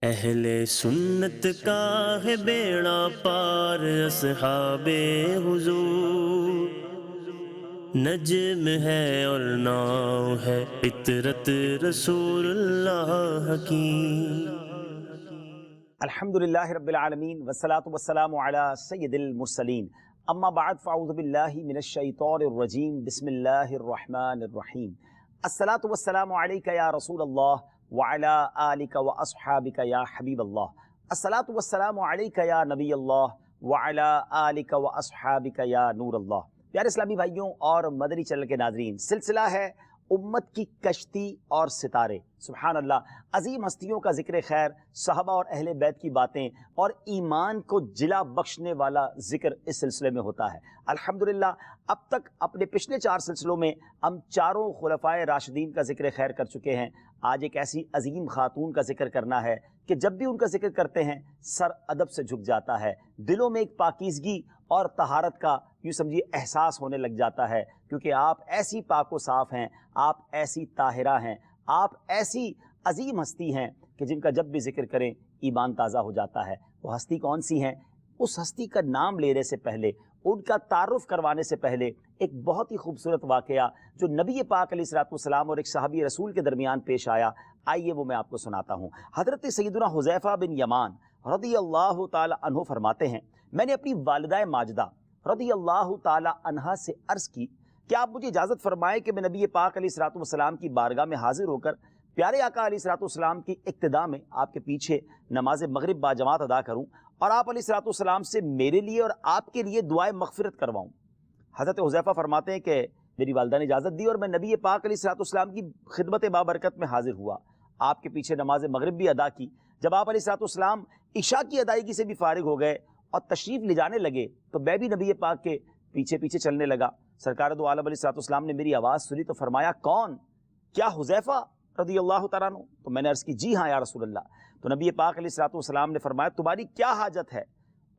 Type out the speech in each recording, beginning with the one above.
اہل سنت کا ہے بیڑا پار، اصحاب حضور نجم ہے اور ناؤ ہے فطرت رسول اللہ کی۔ الحمدللہ رب العالمین والصلاة والسلام علی سید المرسلین، اما بعد فاعوذ باللہ من الشیطان الرجیم، بسم اللہ الرحمن الرحیم۔ الصلاة والسلام علیک یا رسول اللہ وعلی آلک واصحابک یا حبیب اللہ۔ الصلاة والسلام علیک یا نبی اللہ وعلی آلک واصحابک یا نور اللہ۔ پیارے اسلامی بھائیوں اور مدنی چینل کے ناظرین، سلسلہ ہے امت کی کشتی اور ستارے۔ سبحان اللہ، عظیم ہستیوں کا ذکر خیر، صحابہ اور اہل بیت کی باتیں اور ایمان کو جلا بخشنے والا ذکر اس سلسلے میں ہوتا ہے۔ الحمدللہ اب تک اپنے پچھلے 4 سلسلوں میں ہم چاروں خلفائے راشدین کا ذکر خیر کر چکے ہیں۔ آج ایک ایسی عظیم خاتون کا ذکر کرنا ہے کہ جب بھی ان کا ذکر کرتے ہیں سر ادب سے جھک جاتا ہے، دلوں میں ایک پاکیزگی اور طہارت کا یوں سمجھیے احساس ہونے لگ جاتا ہے، کیونکہ آپ ایسی پاک و صاف ہیں، آپ ایسی طاہرہ ہیں، آپ ایسی عظیم ہستی ہیں کہ جن کا جب بھی ذکر کریں ایمان تازہ ہو جاتا ہے۔ وہ ہستی کون سی ہیں؟ اس ہستی کا نام لینے سے پہلے، ان کا تعارف کروانے سے پہلے ایک بہت ہی خوبصورت واقعہ جو نبی پاک علیہ الصلوۃ والسلام اور ایک صحابی رسول کے درمیان پیش آیا، آئیے وہ میں آپ کو سناتا ہوں۔ حضرت سیدنا حذیفہ بن یمان رضی اللہ تعالی عنہ فرماتے ہیں، میں نے اپنی والدہ ماجدہ رضی اللہ تعالی عنہا سے عرض کی کہ آپ مجھے اجازت فرمائیں کہ میں نبی پاک علیہ الصلوۃ والسلام کی بارگاہ میں حاضر ہو کر پیارے آقا علیہ الصلوۃ والسلام کی اقتداء میں آپ کے پیچھے نماز مغرب باجماعت ادا کروں اور آپ علیہ الصلوۃ والسلام سے میرے لیے اور آپ کے لیے دعائے مغفرت کرواؤں۔ حضرت حذیفہ فرماتے ہیں کہ میری والدہ نے اجازت دی اور میں نبی پاک علیہ الصلوۃ والسلام کی خدمت بابرکت میں حاضر ہوا، آپ کے پیچھے نماز مغرب بھی ادا کی۔ جب آپ علیہ الصلوۃ والسلام عشاء کی ادائیگی سے بھی فارغ ہو گئے اور تشریف لے جانے لگے تو میں بھی نبی پاک کے پیچھے پیچھے چلنے لگا۔ سرکار دو عالم علیہ الصلوۃ والسلام نے میری آواز سنی تو فرمایا، کون؟ کیا حذیفہ رضی اللہ تعالیٰ عنہ؟ تو میں نے عرض کی، جی ہاں یا رسول اللہ۔ تو نبی پاک علیہ الصلوۃ والسلام نے فرمایا، تمہاری کیا حاجت ہے؟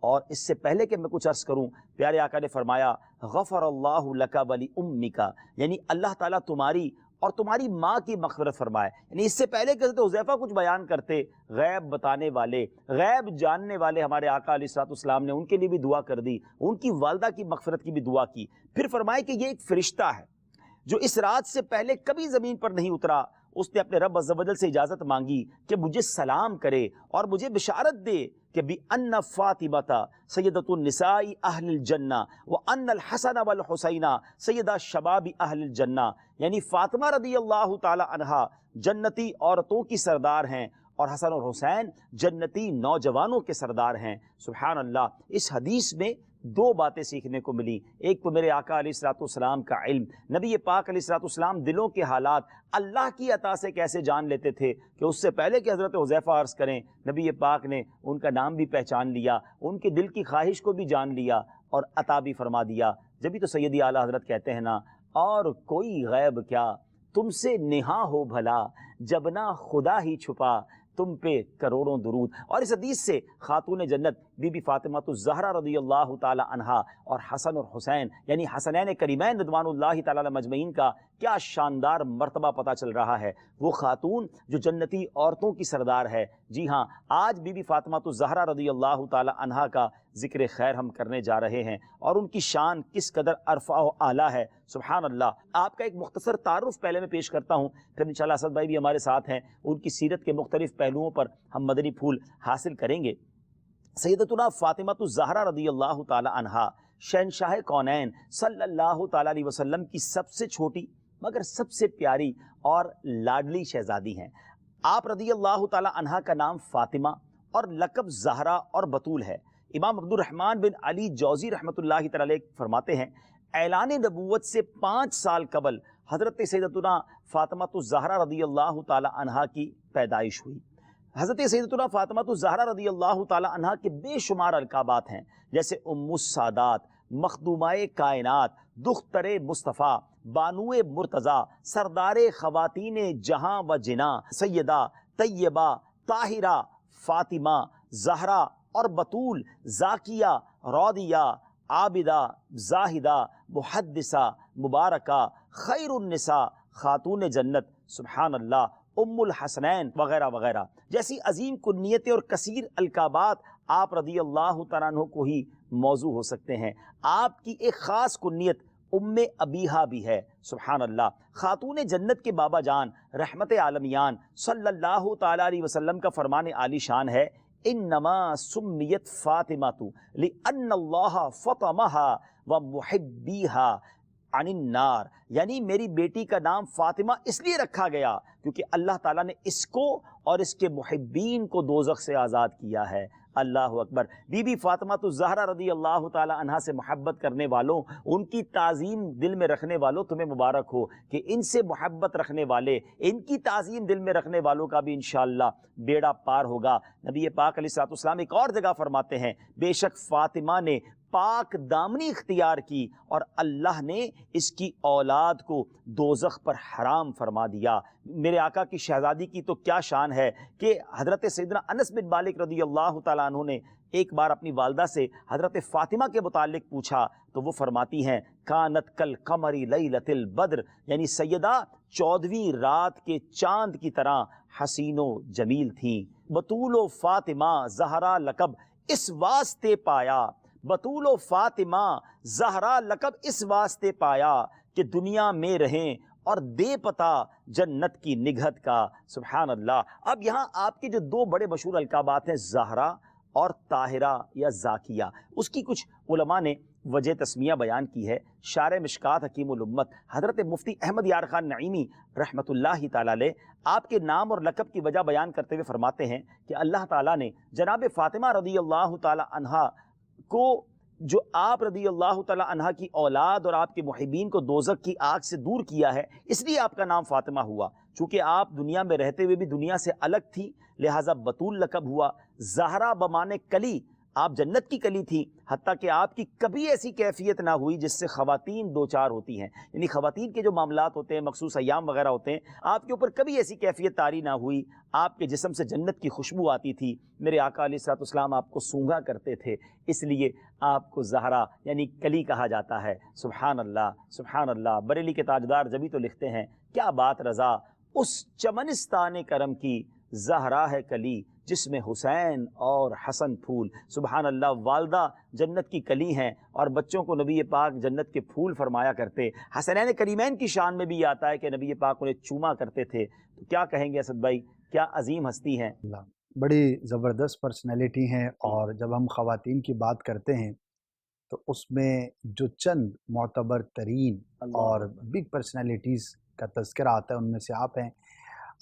اور اس سے پہلے کہ میں کچھ عرض کروں، پیارے آقا نے فرمایا، غفر اللہ لک ولی امک، یعنی اللہ تعالیٰ تمہاری اور تمہاری ماں کی مغفرت فرمائے۔ یعنی اس سے پہلے کہ حضرت حذیفہ کچھ بیان کرتے، غیب بتانے والے، غیب جاننے والے ہمارے آقا علیہ الصلوۃ والسلام نے ان کے لیے بھی دعا کر دی، ان کی والدہ کی مغفرت کی بھی دعا کی۔ پھر فرمائے کہ یہ ایک فرشتہ ہے جو اس رات سے پہلے کبھی زمین پر نہیں اترا، اس نے اپنے رب عز و جل سے اجازت مانگی کہ مجھے سلام کرے اور مجھے بشارت دے کہ بِأَنَّ فَاطِمَةَ سَيِّدَةُ النِّسَاءِ أَهْلِ الْجَنَّةِ وَأَنَّ الْحَسَنَ وَالْحُسَيْنَ سَيِّدَا شَبَابِ أَهْلِ الْجَنَّةِ، یعنی فاطمہ رضی اللہ تعالی عنہا جنتی عورتوں کی سردار ہیں اور حسن اور حسین جنتی نوجوانوں کے سردار ہیں۔ سبحان اللہ، اس حدیث میں 2 باتیں سیکھنے کو ملی۔ ایک تو میرے آقا علیہ الصلوۃ والسلام کا علم، نبی پاک علیہ الصلوۃ والسلام دلوں کے حالات اللہ کی عطا سے کیسے جان لیتے تھے کہ اس سے پہلے کہ حضرت حذیفہ عرض کریں، نبی پاک نے ان کا نام بھی پہچان لیا، ان کے دل کی خواہش کو بھی جان لیا اور عطا بھی فرما دیا۔ جبھی تو سیدی اعلیٰ حضرت کہتے ہیں نا، اور کوئی غیب کیا تم سے نہاں ہو بھلا، جب نہ خدا ہی چھپا تم پہ کروڑوں درود۔ اور اس حدیث سے خاتون جنت بی بی فاطمہ الزہرا رضی اللہ تعالی عنہا اور حسن اور حسین یعنی حسنین کریمین رضوان اللہ تعالی علیہ مجمعین کا کیا شاندار مرتبہ پتہ چل رہا ہے۔ وہ خاتون جو جنتی عورتوں کی سردار ہے، جی ہاں، آج بی بی فاطمہ الزہرا رضی اللہ تعالی عنہا کا ذکر خیر ہم کرنے جا رہے ہیں اور ان کی شان کس قدر ارفع و اعلیٰ ہے۔ سبحان اللہ، آپ کا ایک مختصر تعارف پہلے میں پیش کرتا ہوں، پھر انشاءاللہ اسد بھائی بھی ہمارے ساتھ ہیں، ان کی سیرت کے مختلف پہلوؤں پر ہم مدنی پھول حاصل کریں گے۔ سیدتنا فاطمہ الزہرا رضی اللہ تعالی عنہا شہنشاہ کونین صلی اللہ تعالی علیہ وسلم کی سب سے چھوٹی مگر سب سے پیاری اور لاڈلی شہزادی ہیں۔ آپ رضی اللہ تعالی عنہا کا نام فاطمہ اور لقب زہرا اور بطول ہے۔ امام عبد الرحمن بن علی جوزی رحمۃ اللہ تعالی علیہ فرماتے ہیں، اعلان نبوت سے 5 سال قبل حضرت سیدتنا فاطمہ الزہرا رضی اللہ تعالی عنہا کی پیدائش ہوئی۔ حضرت سیدتنا فاطمہ الزہرا رضی اللہ تعالی عنہا کے بے شمار القابات ہیں، جیسے ام السادات، مخدومہ کائنات، دختر مصطفیٰ، بانو مرتضیٰ، سردار خواتین جہاں و جناں، سیدہ، طیبہ، طاہرہ، فاطمہ، زہرا اور بطول، زاکیہ، رودیہ، عابدہ، زاہدہ، محدثہ، مبارکہ، خیر النساء، خاتون جنت۔ سبحان اللہ، ام الحسنین وغیرہ وغیرہ جیسی عظیم کنیتیں اور کثیر القابات آپ رضی اللہ تعالیٰ عنہ کو ہی موضوع ہو سکتے ہیں۔ آپ کی ایک خاص کنیت ام ابیہا بھی ہے، سبحان اللہ۔ خاتون جنت کے بابا جان رحمت عالمیان صلی اللہ تعالیٰ علیہ وسلم کا فرمان عالی شان ہے، انما سمیت فاطمہ لأن اللہ فطمہا ومحبیہا عن النار، یعنی میری بیٹی کا نام فاطمہ اس لیے رکھا گیا کیونکہ اللہ تعالیٰ نے اس کو اور اس کے محبین کو دوزخ سے آزاد کیا ہے۔ اللہ اکبر۔ بی بی فاطمہ الزہرا رضی اللہ تعالی عنہا سے محبت کرنے والوں، ان کی تعظیم دل میں رکھنے والوں، تمہیں مبارک ہو کہ ان سے محبت رکھنے والے، ان کی تعظیم دل میں رکھنے والوں کا بھی انشاءاللہ بیڑا پار ہوگا۔ نبی پاک علیہ الصلوۃ والسلام ایک اور جگہ فرماتے ہیں، بے شک فاطمہ نے پاک دامنی اختیار کی اور اللہ نے اس کی اولاد کو دوزخ پر حرام فرما دیا۔ میرے آقا کی شہزادی کی تو کیا شان ہے کہ حضرت سیدنا انس بن مالک رضی اللہ تعالیٰ عنہ نے ایک بار اپنی والدہ سے حضرت فاطمہ کے متعلق پوچھا تو وہ فرماتی ہیں، کانت کل قمر لیلۃ البدر، یعنی سیدہ 14ویں رات کے چاند کی طرح حسین و جمیل تھیں۔ بطول و فاطمہ زہرا لقب اس واسطے پایا، بطول و فاطمہ زہرا لقب اس واسطے پایا کہ دنیا میں رہیں اور دے پتہ جنت کی نگہت کا۔ سبحان اللہ۔ اب یہاں آپ کے جو دو بڑے مشہور القابات ہیں، زہرا اور طاہرہ یا زاکیہ، اس کی کچھ علماء نے وجہ تسمیہ بیان کی ہے۔ شارح مشکات حکیم الامت حضرت مفتی احمد یار خان نعیمی رحمۃ اللہ تعالی علیہ آپ کے نام اور لقب کی وجہ بیان کرتے ہوئے فرماتے ہیں کہ اللہ تعالیٰ نے جناب فاطمہ رضی اللہ تعالی عنہا کو، جو آپ رضی اللہ تعالیٰ عنہ کی اولاد اور آپ کے محبین کو دوزخ کی آگ سے دور کیا ہے، اس لیے آپ کا نام فاطمہ ہوا۔ چونکہ آپ دنیا میں رہتے ہوئے بھی دنیا سے الگ تھی لہٰذا بطول لقب ہوا۔ زہرا بمانے کلی، آپ جنت کی کلی تھی، حتیٰ کہ آپ کی کبھی ایسی کیفیت نہ ہوئی جس سے خواتین دو چار ہوتی ہیں، یعنی خواتین کے جو معاملات ہوتے ہیں، مخصوص ایام وغیرہ ہوتے ہیں، آپ کے اوپر کبھی ایسی کیفیت طاری نہ ہوئی۔ آپ کے جسم سے جنت کی خوشبو آتی تھی، میرے آقا علیہ الصلوۃ والسلام آپ کو سونگھا کرتے تھے، اس لیے آپ کو زہرا یعنی کلی کہا جاتا ہے۔ سبحان اللہ، سبحان اللہ۔ بریلی کے تاجدار جبھی تو لکھتے ہیں، کیا بات رضا اس چمنستان کرم کی، زہرا ہے کلی جس میں حسین اور حسن پھول۔ سبحان اللہ۔ والدہ جنت کی کلی ہیں اور بچوں کو نبی پاک جنت کے پھول فرمایا کرتے۔ حسنین کریمین کی شان میں بھی یہ آتا ہے کہ نبی پاک انہیں چوما کرتے تھے۔ تو کیا کہیں گے اسد بھائی، کیا عظیم ہستی ہیں، بڑی زبردست پرسنالٹی ہیں۔ اور جب ہم خواتین کی بات کرتے ہیں تو اس میں جو چند معتبر ترین اور بگ پرسنالٹیز کا تذکرہ آتا ہے ان میں سے آپ ہیں۔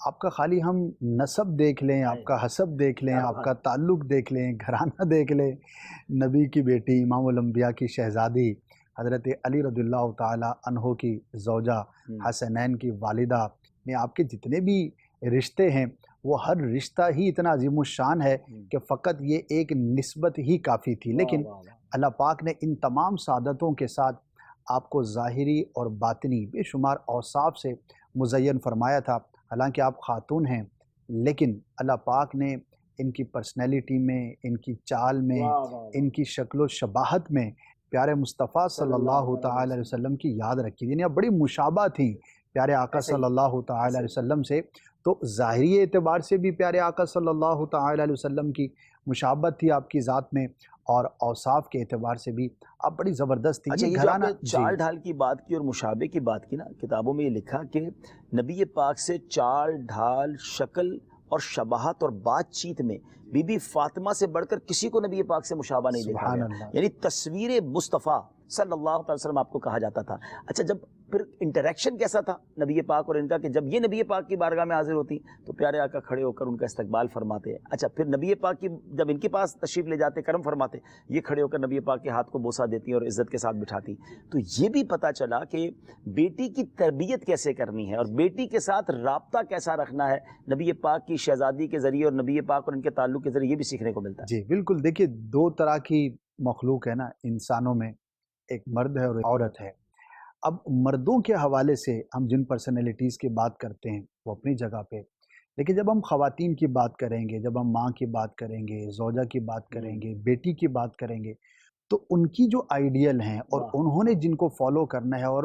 آپ کا خالی ہم نسب دیکھ لیں، آپ کا حسب دیکھ لیں، آپ کا تعلق دیکھ لیں، گھرانہ دیکھ لیں، نبی کی بیٹی، امام الانبیاء کی شہزادی، حضرت علی رضی اللہ تعالی عنہ کی زوجہ، حسنین کی والدہ میں آپ کے جتنے بھی رشتے ہیں وہ ہر رشتہ ہی اتنا عظیم الشان ہے کہ فقط یہ ایک نسبت ہی کافی تھی، لیکن اللہ پاک نے ان تمام سعادتوں کے ساتھ آپ کو ظاہری اور باطنی بے شمار اوصاف سے مزین فرمایا تھا۔ حالانکہ آپ خاتون ہیں لیکن اللہ پاک نے ان کی پرسنالٹی میں، ان کی چال میں، ان کی شکل و شباہت میں پیارے مصطفیٰ صلی اللہ تعالی علیہ وسلم کی یاد رکھی، یعنی اب بڑی مشابہ تھیں پیارے آقا صلی اللہ تعالی علیہ وسلم سے۔ تو ظاہری اعتبار سے بھی پیارے آقا صلی اللہ تعالی علیہ وسلم کی مشابہت تھی آپ کی ذات میں، اور اوصاف کے اعتبار سے بھی آپ بڑی زبردست تھی۔ اچھا، یہ جو آپ نے چال ڈھال کی بات کی اور مشابہ کی بات کی نا، کتابوں میں یہ لکھا کہ نبی پاک سے چال ڈھال، شکل اور شباہت اور بات چیت میں بی بی فاطمہ سے بڑھ کر کسی کو نبی پاک سے مشابہ نہیں دیکھا گیا، یعنی تصویر مصطفیٰ صلی اللہ علیہ وسلم آپ کو کہا جاتا تھا۔ اچھا، جب پھر انٹریکشن کیسا تھا نبی پاک اور ان کا، کہ جب یہ نبی پاک کی بارگاہ میں حاضر ہوتی تو پیارے آقا کھڑے ہو کر ان کا استقبال فرماتے۔ اچھا، پھر نبی پاک کی جب ان کے پاس تشریف لے جاتے، کرم فرماتے، یہ کھڑے ہو کر نبی پاک کے ہاتھ کو بوسہ دیتی اور عزت کے ساتھ بٹھاتی۔ تو یہ بھی پتہ چلا کہ بیٹی کی تربیت کیسے کرنی ہے اور بیٹی کے ساتھ رابطہ کیسا رکھنا ہے، نبی پاک کی شہزادی کے ذریعے اور نبی پاک اور ان کے تعلق کے ذریعے یہ بھی سیکھنے کو ملتا ہے۔ جی بالکل، دیکھیے دو طرح کی مخلوق ہے نا انسانوں میں، ایک مرد ہے اور ایک عورت ہے۔ اب مردوں کے حوالے سے ہم جن پرسنالٹیز کی بات کرتے ہیں وہ اپنی جگہ پہ، لیکن جب ہم خواتین کی بات کریں گے، جب ہم ماں کی بات کریں گے، زوجہ کی بات کریں گے، بیٹی کی بات کریں گے، تو ان کی جو آئیڈیل ہیں اور انہوں نے جن کو فالو کرنا ہے اور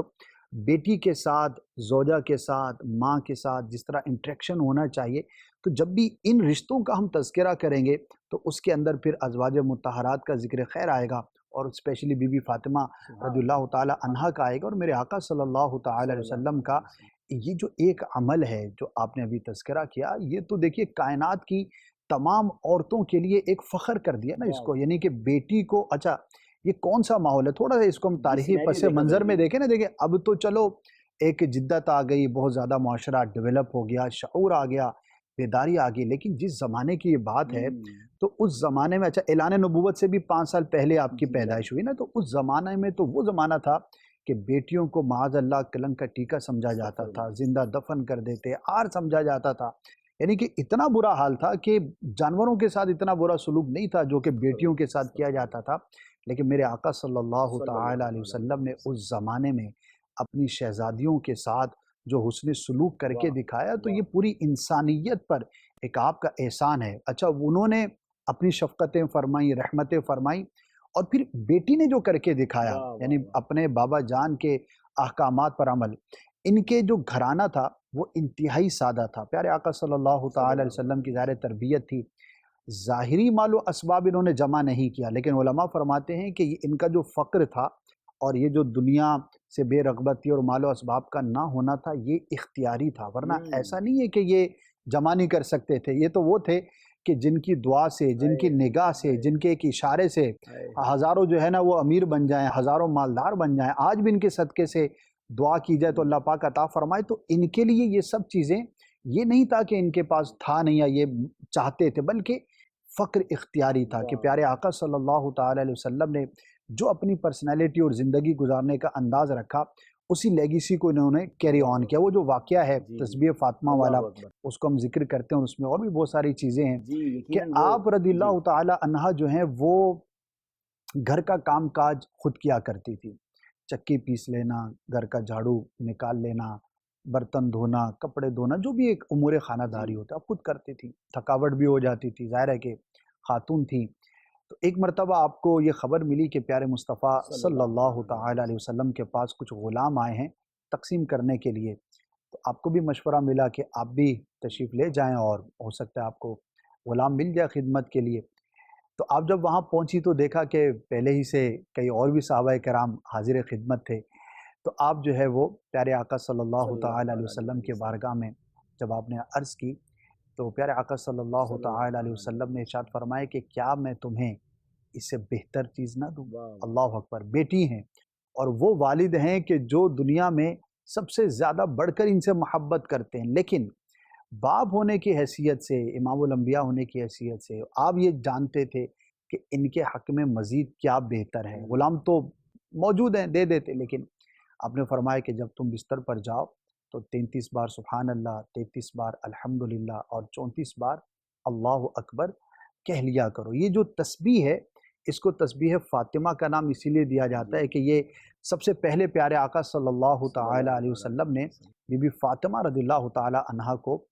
بیٹی کے ساتھ، زوجہ کے ساتھ، ماں کے ساتھ جس طرح انٹریکشن ہونا چاہیے، تو جب بھی ان رشتوں کا ہم تذکرہ کریں گے تو اس کے اندر پھر ازواج مطہرات کا ذکر خیر آئے گا، اور اسپیشلی بی بی فاطمہ رضی اللہ تعالی عنہا کا آئے گا، اور میرے آقا صلی اللہ تعالی علیہ وسلم کا یہ جو ایک عمل ہے جو آپ نے ابھی تذکرہ کیا، یہ تو دیکھیے کائنات کی تمام عورتوں کے لیے ایک فخر کر دیا نا اس کو، یعنی کہ بیٹی کو، اچھا یہ کون سا ماحول ہے، تھوڑا سا اس کو ہم تاریخی پس منظر میں دیکھیں نا، دیکھیں اب تو چلو ایک جدت آ گئی، بہت زیادہ معاشرہ ڈیولپ ہو گیا، شعور آ گیا، بیداری آ گئی، لیکن جس زمانے کی یہ بات ہے تو اس زمانے میں، اچھا اعلان نبوت سے بھی 5 سال پہلے آپ کی پیدائش ہوئی نا، تو اس زمانے میں تو وہ زمانہ تھا کہ بیٹیوں کو معاذ اللہ کلنک کا ٹیکہ سمجھا جاتا تھا، زندہ دفن کر دیتے، آر سمجھا جاتا تھا، یعنی کہ اتنا برا حال تھا کہ جانوروں کے ساتھ اتنا برا سلوک نہیں تھا جو کہ بیٹیوں کے ساتھ کیا جاتا تھا، لیکن میرے آقا صلی اللہ تعالی علیہ وسلم نے اس زمانے میں اپنی شہزادیوں کے ساتھ جو حسن سلوک کر کے دکھایا، تو یہ پوری انسانیت پر ایک آپ کا احسان ہے۔ اچھا انہوں نے اپنی شفقتیں فرمائیں، رحمتیں فرمائیں، اور پھر بیٹی نے جو کر کے دکھایا، یعنی اپنے بابا جان کے احکامات پر عمل، ان کے جو گھرانہ تھا وہ انتہائی سادہ تھا، پیارے آقا صلی اللہ تعالی علیہ وسلم کی ظاہر تربیت تھی، ظاہری مال و اسباب انہوں نے جمع نہیں کیا، لیکن علماء فرماتے ہیں کہ ان کا جو فقر تھا اور یہ جو دنیا سے بے رغبت تھی اور مال و اسباب کا نہ ہونا تھا، یہ اختیاری تھا، ورنہ ایسا نہیں ہے کہ یہ جمع نہیں کر سکتے تھے، یہ تو وہ تھے کہ جن کی دعا سے، جن کی نگاہ سے، جن کے ایک اشارے سے ہزاروں جو ہے نا وہ امیر بن جائیں، ہزاروں مالدار بن جائیں، آج بھی ان کے صدقے سے دعا کی جائے تو اللہ پاک عطا فرمائے، تو ان کے لیے یہ سب چیزیں یہ نہیں تھا کہ ان کے پاس تھا نہیں یا یہ چاہتے تھے، بلکہ فقر اختیاری تھا کہ پیارے آقا صلی اللہ تعالی علیہ وسلم نے جو اپنی پرسنالٹی اور زندگی گزارنے کا انداز رکھا، اسی لیگیسی کو انہوں نے کیری آن کیا۔ وہ جو واقعہ ہے تسبیح فاطمہ والا، اس کو ہم ذکر کرتے ہیں، اور اس میں اور بھی بہت ساری چیزیں ہیں کہ آپ رضی اللہ تعالی عنہا جو ہیں وہ گھر کا کام کاج خود کیا کرتی تھی، چکی پیس لینا، گھر کا جھاڑو نکال لینا، برتن دھونا، کپڑے دھونا، جو بھی ایک امور خانہ داری ہوتا ہے خود کرتی تھی، تھکاوٹ بھی ہو جاتی تھی، ظاہر ہے کہ خاتون تھی۔ تو ایک مرتبہ آپ کو یہ خبر ملی کہ پیارے مصطفیٰ صلی اللہ تعالی علیہ وسلم کے پاس کچھ غلام آئے ہیں تقسیم کرنے کے لیے، تو آپ کو بھی مشورہ ملا کہ آپ بھی تشریف لے جائیں اور ہو سکتا ہے آپ کو غلام مل جائے خدمت کے لیے۔ تو آپ جب وہاں پہنچی تو دیکھا کہ پہلے ہی سے کئی اور بھی صحابہ کرام حاضر خدمت تھے، تو آپ جو ہے وہ پیارے آقا صلی اللہ تعالی علیہ وسلم کے بارگاہ میں جب آپ نے عرض کی تو پیارے آقا صلی اللہ تعالی علیہ وسلم نے ارشاد فرمایا کہ کیا میں تمہیں اس سے بہتر چیز نہ دوں؟ اللہ اکبر، بیٹی ہیں اور وہ والد ہیں کہ جو دنیا میں سب سے زیادہ بڑھ کر ان سے محبت کرتے ہیں، لیکن باپ ہونے کی حیثیت سے، امام الانبیاء ہونے کی حیثیت سے آپ یہ جانتے تھے کہ ان کے حق میں مزید کیا بہتر ہے۔ غلام تو موجود ہیں، دے دیتے، لیکن آپ نے فرمایا کہ جب تم بستر پر جاؤ تو 33 بار سبحان اللہ، 33 بار الحمدللہ اور 34 بار اللہ اکبر کہہ لیا کرو۔ یہ جو تسبیح ہے اس کو تسبیح فاطمہ کا نام اسی لیے دیا جاتا ہے کہ یہ سب سے پہلے پیارے آقا صلی اللہ تعالی علیہ وسلم نے بی بی فاطمہ رضی اللہ تعالی عنہا کو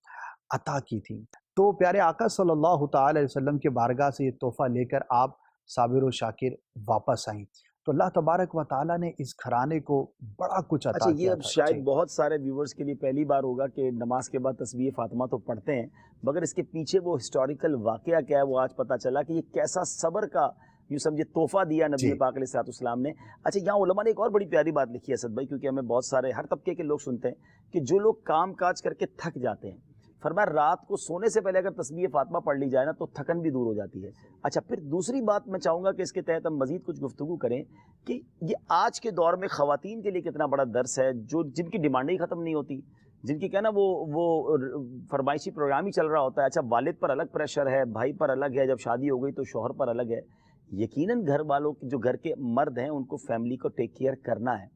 عطا کی تھی۔ تو پیارے آقا صلی اللہ تعالی علیہ وسلم کے بارگاہ سے یہ تحفہ لے کر آپ صابر و شاکر واپس آئیں، تو اللہ تبارک و تعالیٰ نے اس گھرانے کو بڑا کچھ عطا کیا یہ اب تھا۔ شاید بہت سارے ویورز کے لیے پہلی بار ہوگا کہ نماز کے بعد تسبیح فاطمہ تو پڑھتے ہیں، مگر اس کے پیچھے وہ ہسٹوریکل واقعہ کیا ہے وہ آج پتہ چلا کہ یہ کیسا صبر کا یوں سمجھے تحفہ دیا نبی پاک علیہ الصلوۃ والسلام نے۔ اچھا یہاں علماء نے ایک اور بڑی پیاری بات لکھی ہے اسد بھائی، کیونکہ ہمیں بہت سارے ہر طبقے کے لوگ سنتے ہیں کہ جو لوگ کام کاج کر کے تھک جاتے ہیں، فرمایا رات کو سونے سے پہلے اگر تسبیح فاطمہ پڑھ لی جائے نا تو تھکن بھی دور ہو جاتی ہے۔ اچھا پھر دوسری بات میں چاہوں گا کہ اس کے تحت ہم مزید کچھ گفتگو کریں کہ یہ آج کے دور میں خواتین کے لیے کتنا بڑا درس ہے، جن کی ڈیمانڈیں ہی ختم نہیں ہوتی، جن کی کہنا وہ فرمائشی پروگرام ہی چل رہا ہوتا ہے۔ اچھا والد پر الگ پریشر ہے، بھائی پر الگ ہے، جب شادی ہو گئی تو شوہر پر الگ ہے، یقیناً گھر والوں جو گھر کے مرد ہیں ان کو فیملی کو ٹیک کیئر کرنا ہے،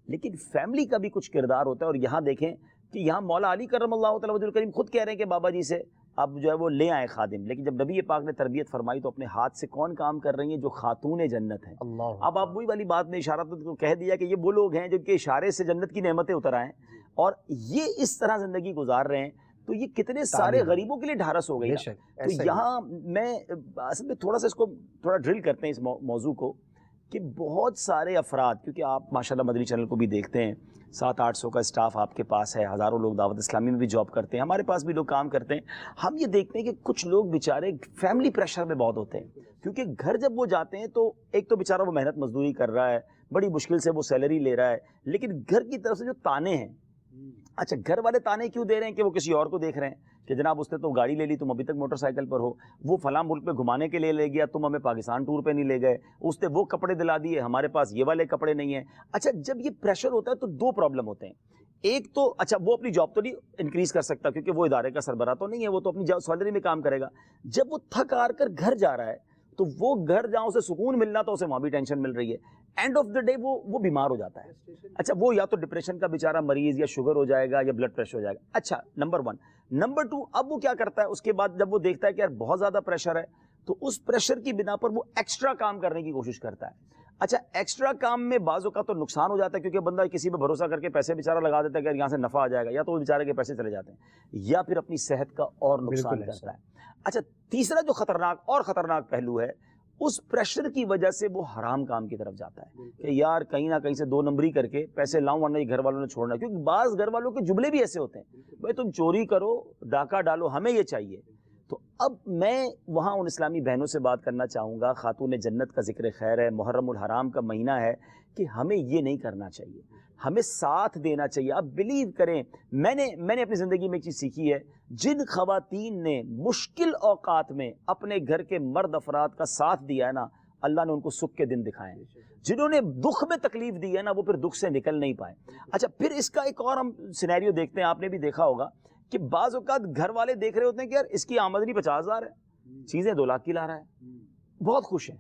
لیکن فیملی کا بھی کچھ کردار ہوتا ہے۔ اور یہاں دیکھیں کہ یہاں مولا علی کرم اللہ تعالیٰ وجہ الکریم خود کہہ رہے ہیں کہ بابا جی سے اب جو ہے وہ لے آئیں خادم، لیکن جب نبی پاک نے تربیت فرمائی تو اپنے ہاتھ سے کون کام کر رہی ہیں؟ جو خاتون جنت ہیں۔ اب آپ وہی والی بات نے اشارہ تو کہہ دیا کہ یہ وہ لوگ ہیں جن کے اشارے سے جنت کی نعمتیں اتر آئیں اور یہ اس طرح زندگی گزار رہے ہیں، تو یہ کتنے سارے غریبوں کے لیے ڈھارس ہو گئی نا۔ تو یہاں میں اصل میں تھوڑا سا اس کو تھوڑا ڈرل کرتے ہیں اس موضوع کو کہ بہت سارے افراد، کیونکہ آپ ماشاءاللہ مدنی چینل کو بھی دیکھتے ہیں، 700-800 کا اسٹاف آپ کے پاس ہے، ہزاروں لوگ دعوت اسلامی میں بھی جاب کرتے ہیں، ہمارے پاس بھی لوگ کام کرتے ہیں. ہم یہ دیکھتے ہیں کہ کچھ لوگ بیچارے فیملی پریشر میں بہت ہوتے ہیں، کیونکہ گھر جب وہ جاتے ہیں تو ایک تو بیچارہ وہ محنت مزدوری کر رہا ہے، بڑی مشکل سے وہ سیلری لے رہا ہے، لیکن گھر کی طرف سے جو تانے ہیں، اچھا گھر والے تانے کیوں دے رہے ہیں کہ وہ کسی اور کو دیکھ رہے ہیں کہ جناب اس نے تو گاڑی لے لی، تم ابھی تک موٹر سائیکل پر ہو، وہ فلاں ملک پہ گھمانے کے لیے لے گیا، تم ہمیں پاکستان ٹور پہ نہیں لے گئے، اس نے وہ کپڑے دلا دیے، ہمارے پاس یہ والے کپڑے نہیں ہیں. اچھا جب یہ پریشر ہوتا ہے تو دو پرابلم ہوتے ہیں. ایک تو اچھا وہ اپنی جاب تو نہیں انکریز کر سکتا کیونکہ وہ ادارے کا سربراہ تو نہیں ہے، وہ تو اپنی سیلری میں کام کرے گا. جب وہ تھک ہار کر گھر جا رہا ہے تو وہ گھر جہاں اسے سکون ملنا تو اسے وہاں بھی ٹینشن مل رہی ہے. اینڈ آف دا ڈے وہ بیمار ہو جاتا ہے. اچھا وہ یا تو ڈپریشن کا بیچارہ مریض، یا شوگر ہو جائے گا، یا بلڈ پریشر ہو جائے گا. اچھا نمبر 1. نمبر 2، اب وہ کیا کرتا ہے اس کے بعد جب وہ دیکھتا ہے کہ یار بہت زیادہ پریشر ہے تو اس پریشر کی بنا پر وہ ایکسٹرا کام کرنے کی کوشش کرتا ہے. اچھا ایکسٹرا کام میں بعض اوقات تو نقصان ہو جاتا ہے کیونکہ بندہ کسی پہ بھروسہ کر کے پیسے بیچارہ لگا دیتا ہے کہ یہاں سے نفع آ جائے گا، یا تو وہ بیچارے کے پیسے چلے جاتے ہیں، یا پھر اپنی صحت کا اور نقصان کرتا ہے. اچھا تیسرا جو خطرناک پہلو ہے، اس پریشر کی وجہ سے وہ حرام کام کی طرف جاتا ہے کہ یار کہیں نہ کہیں سے 2 نمبری کر کے پیسے لاؤں ورنہ یہ گھر والوں نے چھوڑنا ہے. کیونکہ بعض گھر والوں کے جملے بھی ایسے ہوتے ہیں، بھائی تم چوری کرو، ڈاکہ ڈالو، ہمیں یہ چاہیے. تو اب میں وہاں ان اسلامی بہنوں سے بات کرنا چاہوں گا، خاتون جنت کا ذکر خیر ہے، محرم الحرام کا مہینہ ہے، کہ ہمیں یہ نہیں کرنا چاہیے، ہمیں ساتھ دینا چاہیے. اب بلیو کریں، میں نے اپنی زندگی میں ایک چیز سیکھی ہے، جن خواتین نے مشکل اوقات میں اپنے گھر کے مرد افراد کا ساتھ دیا ہے نا، اللہ نے ان کو سکھ کے دن دکھائے ہیں. جنہوں نے دکھ میں تکلیف دی ہے نا، وہ پھر دکھ سے نکل نہیں پائے. اچھا پھر اس کا ایک اور ہم سینیریو دیکھتے ہیں، آپ نے بھی دیکھا ہوگا کہ بعض اوقات گھر والے دیکھ رہے ہوتے ہیں کہ یار اس کی آمدنی 50,000 ہے، چیزیں 2 لاکھ کی لا رہا ہے، بہت خوش ہیں،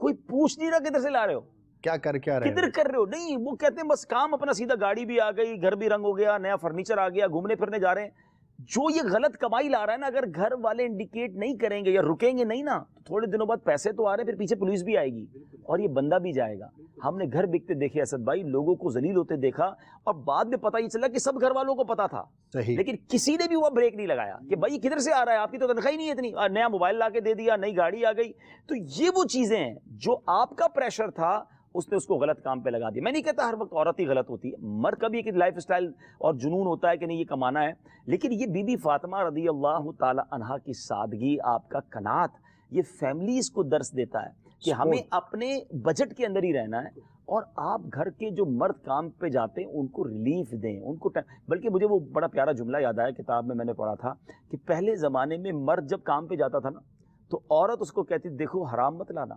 کوئی پوچھ نہیں رہا کدھر سے لا رہے ہو، کیا کر کے آ رہے کدھر کر رہے ہو. نہیں وہ کہتے ہیں بس کام اپنا سیدھا، گاڑی بھی آ گئی، گھر بھی رنگ ہو گیا، نیا فرنیچر آ گیا، گھومنے پھرنے جا رہے ہیں. جو یہ غلط کمائی لا رہا ہے نا، اگر گھر والے انڈیکیٹ نہیں کریں گے یا رکیں گے نہیں نا، تو تھوڑے دنوں بعد پیسے تو آ رہے ہیں، پھر پیچھے پولیس بھی آئے گی اور یہ بندہ بھی جائے گا. ہم نے گھر بکتے دیکھے اسد بھائی، لوگوں کو ذلیل ہوتے دیکھا، اور بعد میں پتہ یہ چلا کہ سب گھر والوں کو پتا تھا، لیکن کسی نے بھی وہ بریک نہیں لگایا کہ بھائی کدھر سے آ رہا ہے، آپ کی تو تنخواہ ہی نہیں ہے اتنی، نیا موبائل لا کے دے دیا، نئی گاڑی آ گئی. تو یہ وہ چیزیں ہیں جو آپ کا پریشر تھا، اس نے اس کو غلط کام پہ لگا دیا. میں نہیں کہتا ہر وقت عورت ہی غلط ہوتی ہے، مرد کا بھی ایک لائف اسٹائل اور جنون ہوتا ہے کہ نہیں یہ کمانا ہے. لیکن یہ بی بی فاطمہ رضی اللہ تعالی عنہا کی سادگی، آپ کا قناعت، یہ فیملیز کو درس دیتا ہے کہ ہمیں اپنے بجٹ کے اندر ہی رہنا ہے، اور آپ گھر کے جو مرد کام پہ جاتے ہیں ان کو ریلیف دیں، ان کو بلکہ مجھے وہ بڑا پیارا جملہ یاد آیا، کتاب میں نے پڑھا تھا کہ پہلے زمانے میں مرد جب کام پہ جاتا تھا نا تو عورت اس کو کہتی دیکھو حرام مت لانا،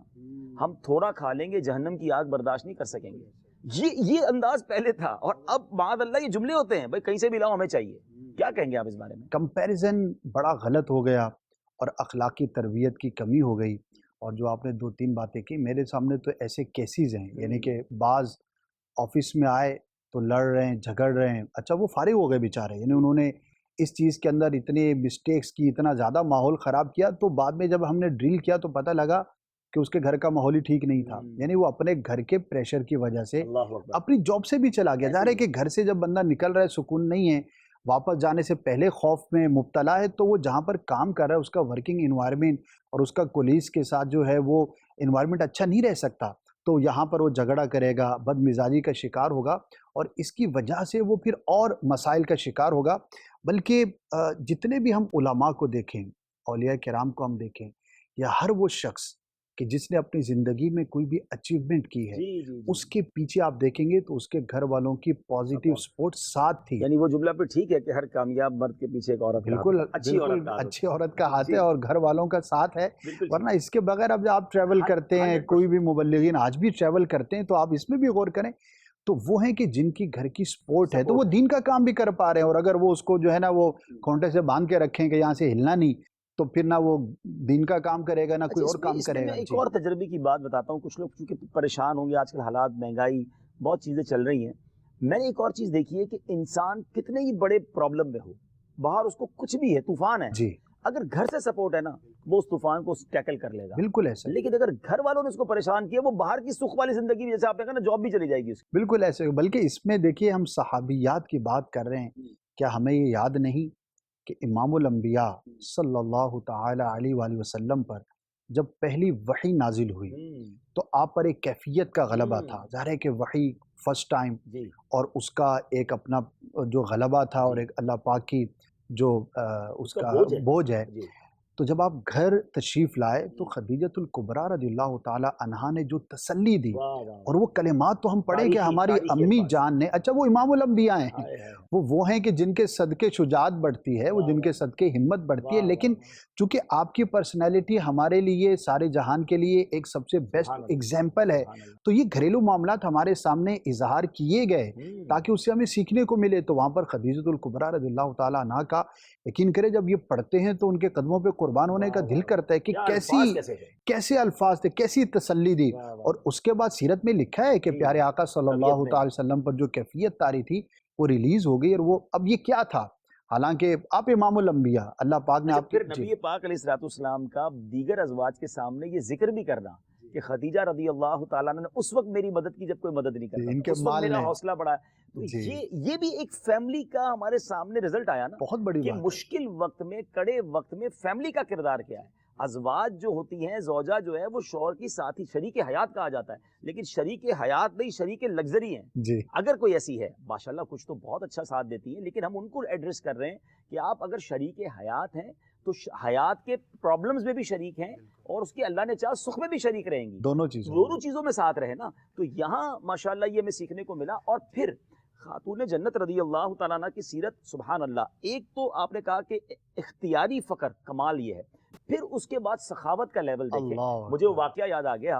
ہم تھوڑا کھا لیں گے، جہنم کی آگ برداشت نہیں کر سکیں گے. یہ انداز پہلے تھا، اور اب معاذ اللہ یہ جملے ہوتے ہیں بھائی کہیں سے بھی لاؤ ہمیں چاہیے. کیا کہیں گے آپ اس بارے میں؟ کمپیریزن بڑا غلط ہو گیا اور اخلاقی تربیت کی کمی ہو گئی. اور جو آپ نے 2-3 باتیں کی، میرے سامنے تو ایسے کیسز ہیں، یعنی کہ بعض آفس میں آئے تو لڑ رہے ہیں، جھگڑ رہے ہیں. اچھا وہ فارغ ہو گئے بیچارے، یعنی انہوں نے اس چیز کے اندر اتنے مسٹیکس کی، اتنا زیادہ ماحول خراب کیا، تو بعد میں جب ہم نے ڈرل کیا تو پتہ لگا کہ اس کے گھر کا ماحول ہی ٹھیک نہیں تھا. یعنی وہ اپنے گھر کے پریشر کی وجہ سے اپنی جاب سے بھی چلا گیا. ظاہر ہے کہ گھر سے جب بندہ نکل رہا ہے، سکون نہیں ہے، واپس جانے سے پہلے خوف میں مبتلا ہے، تو وہ جہاں پر کام کر رہا ہے اس کا ورکنگ انوائرمنٹ اور اس کا کولیز کے ساتھ جو ہے وہ انوائرمنٹ اچھا نہیں رہ سکتا. تو یہاں پر وہ جھگڑا کرے گا، بد مزاجی کا شکار ہوگا، اور اس کی وجہ سے وہ پھر اور مسائل کا شکار ہوگا. بلکہ جتنے بھی ہم علماء کو دیکھیں، اولیاء کرام کو ہم دیکھیں، یا ہر وہ شخص کہ جس نے اپنی زندگی میں کوئی بھی اچیومنٹ کی ہے، اس کے پیچھے آپ دیکھیں گے تو اس کے گھر والوں کی پازیٹیو سپورٹ ساتھ تھی. یعنی وہ جملہ پہ ٹھیک ہے کہ ہر کامیاب مرد کے پیچھے ایک عورت، بالکل اچھی عورت کا ہاتھ ہے اور گھر والوں کا ساتھ ہے. ورنہ اس کے بغیر اب آپ ٹریول کرتے ہیں، کوئی بھی مبلغین آج بھی ٹریول کرتے ہیں، تو آپ اس میں بھی غور کریں تو وہ ہیں کہ جن کی گھر کی سپورٹ ہے تو وہ دین کا کام بھی کر پا رہے ہیں. اور اگر وہ اس کو جو ہے نا وہ کھونٹے سے باندھ کے رکھیں کہ یہاں سے ہلنا نہیں، تو پھر نہ وہ دین کا کام کرے گا، نہ کوئی اور کام کرے گا. ایک اور تجربے کی بات بتاتا ہوں. کچھ لوگ چونکہ پریشان ہوں گے، آج کل حالات، مہنگائی، بہت چیزیں چل رہی ہیں. میں نے ایک اور چیز دیکھی ہے کہ انسان کتنے ہی بڑے پرابلم میں ہو، باہر اس کو کچھ بھی ہے، طوفان ہے، اگر گھر سے سپورٹ ہے نا وہ اس طوفان کو ٹیکل کر لے گا. بالکل ایسا. لیکن اگر گھر والوں نے اس کو پریشان کیا، وہ باہر کی سکھ والی زندگی میں، جیسے آپ نے کہا نا، جاب بھی چلی جائے گی اس کی. بالکل ایسے. بلکہ اس میں دیکھیے ہم صحابیات کی بات کر رہے ہیں، کیا ہمیں یہ یاد نہیں کہ امام الانبیاء صلی اللہ تعالی علیہ وآلہ وسلم پر جب پہلی وحی نازل ہوئی تو آپ پر ایک کیفیت کا غلبہ تھا. ظاہر ہے کہ وحی فرسٹ ٹائم جی اور اس کا ایک اپنا جو غلبہ تھا اور جی ایک اللہ پاک کی جو اس کا کا بوجھ ہے. بوجھ ہے. جی تو جب آپ گھر تشریف لائے تو خدیجۃ الکبریٰ رضی اللہ تعالی عنہا نے جو تسلی دی، واہ واہ اور وہ کلمات تو ہم پڑھیں کہ تاریخی ہماری تاریخی امی الفاظ. جان نے، اچھا وہ امام الانبیاء ہیں، ہائے ہائے وہ ہیں کہ جن کے صدقے شجاعت بڑھتی ہے، وہ واہ جن کے واہ صدقے ہمت بڑھتی ہے، واہ لیکن واہ چونکہ آپ کی پرسنالٹی ہمارے لیے سارے جہان کے لیے ایک سب سے بیسٹ سبحان اللہ اگزامپل ہے، سبحان اللہ. تو یہ گھریلو معاملات ہمارے سامنے اظہار کیے گئے تاکہ اس سے ہمیں سیکھنے کو ملے. تو وہاں پر خدیجۃ الکبریٰ رضی اللہ تعالیٰ عنہا کا یقین کرے جب یہ پڑھتے ہیں تو ان کے قدموں پہ قربان ہونے کا واہ دل واہ کرتا ہے کہ کیا الفاظ کیسے تھے. کیسے الفاظ تھے، کیسی تسلی دی. واہ واہ اور اس کے بعد سیرت میں لکھا ہے کہ جی پیارے آقا صلی طبیعت اللہ میں تعالی وسلم پر جو کیفیت طاری تھی وہ ریلیز ہو گئی، اور وہ اب یہ کیا تھا، حالانکہ آپ امام الانبیاء، اللہ پاک نے اچھا آپ کی پھر نبی پاک علیہ الصلوۃ والسلام کا دیگر ازواج کے سامنے یہ ذکر بھی کرنا کہ خدیجہ رضی اللہ تعالیٰ نے اس وقت میری مدد کی جب کوئی مدد نہیں کرتا ان تھا، کے اس وقت مال میرا نے حوصلہ بڑھا. تو جی یہ بھی ایک فیملی کا ہمارے سامنے رزلٹ آیا نا بہت بڑی کہ بات ہے. مشکل وقت میں، کڑے وقت میں فیملی کا کردار کیا ہے. ازواج جو ہوتی ہیں، زوجہ جو ہے وہ شوہر کی ساتھی شریک حیات کہا جاتا ہے، لیکن شریک حیات نہیں، شریک لگژری ہیں. جی اگر کوئی ایسی ہے ماشاءاللہ کچھ تو بہت اچھا ساتھ دیتی ہے، لیکن ہم ان کو ایڈریس کر رہے ہیں کہ آپ اگر شریک حیات ہیں تو حیات کے پرابلمز میں بھی شریک ہیں، اور اس کے اللہ نے چاہا سکھ میں بھی شریک رہیں گی، دونوں دونوں چیزوں میں ساتھ رہے نا. تو یہاں ماشاءاللہ یہ ہمیں سیکھنے کو ملا. اور پھر خاتون جنت رضی اللہ تعالیٰ عنہ کی سیرت سبحان اللہ. ایک تو آپ نے کہا کہ اختیاری فقر، کمال یہ ہے. پھر اس کے بعد سخاوت کا لیول دیکھیں. اللہ مجھے وہ واقعہ یاد آ گیا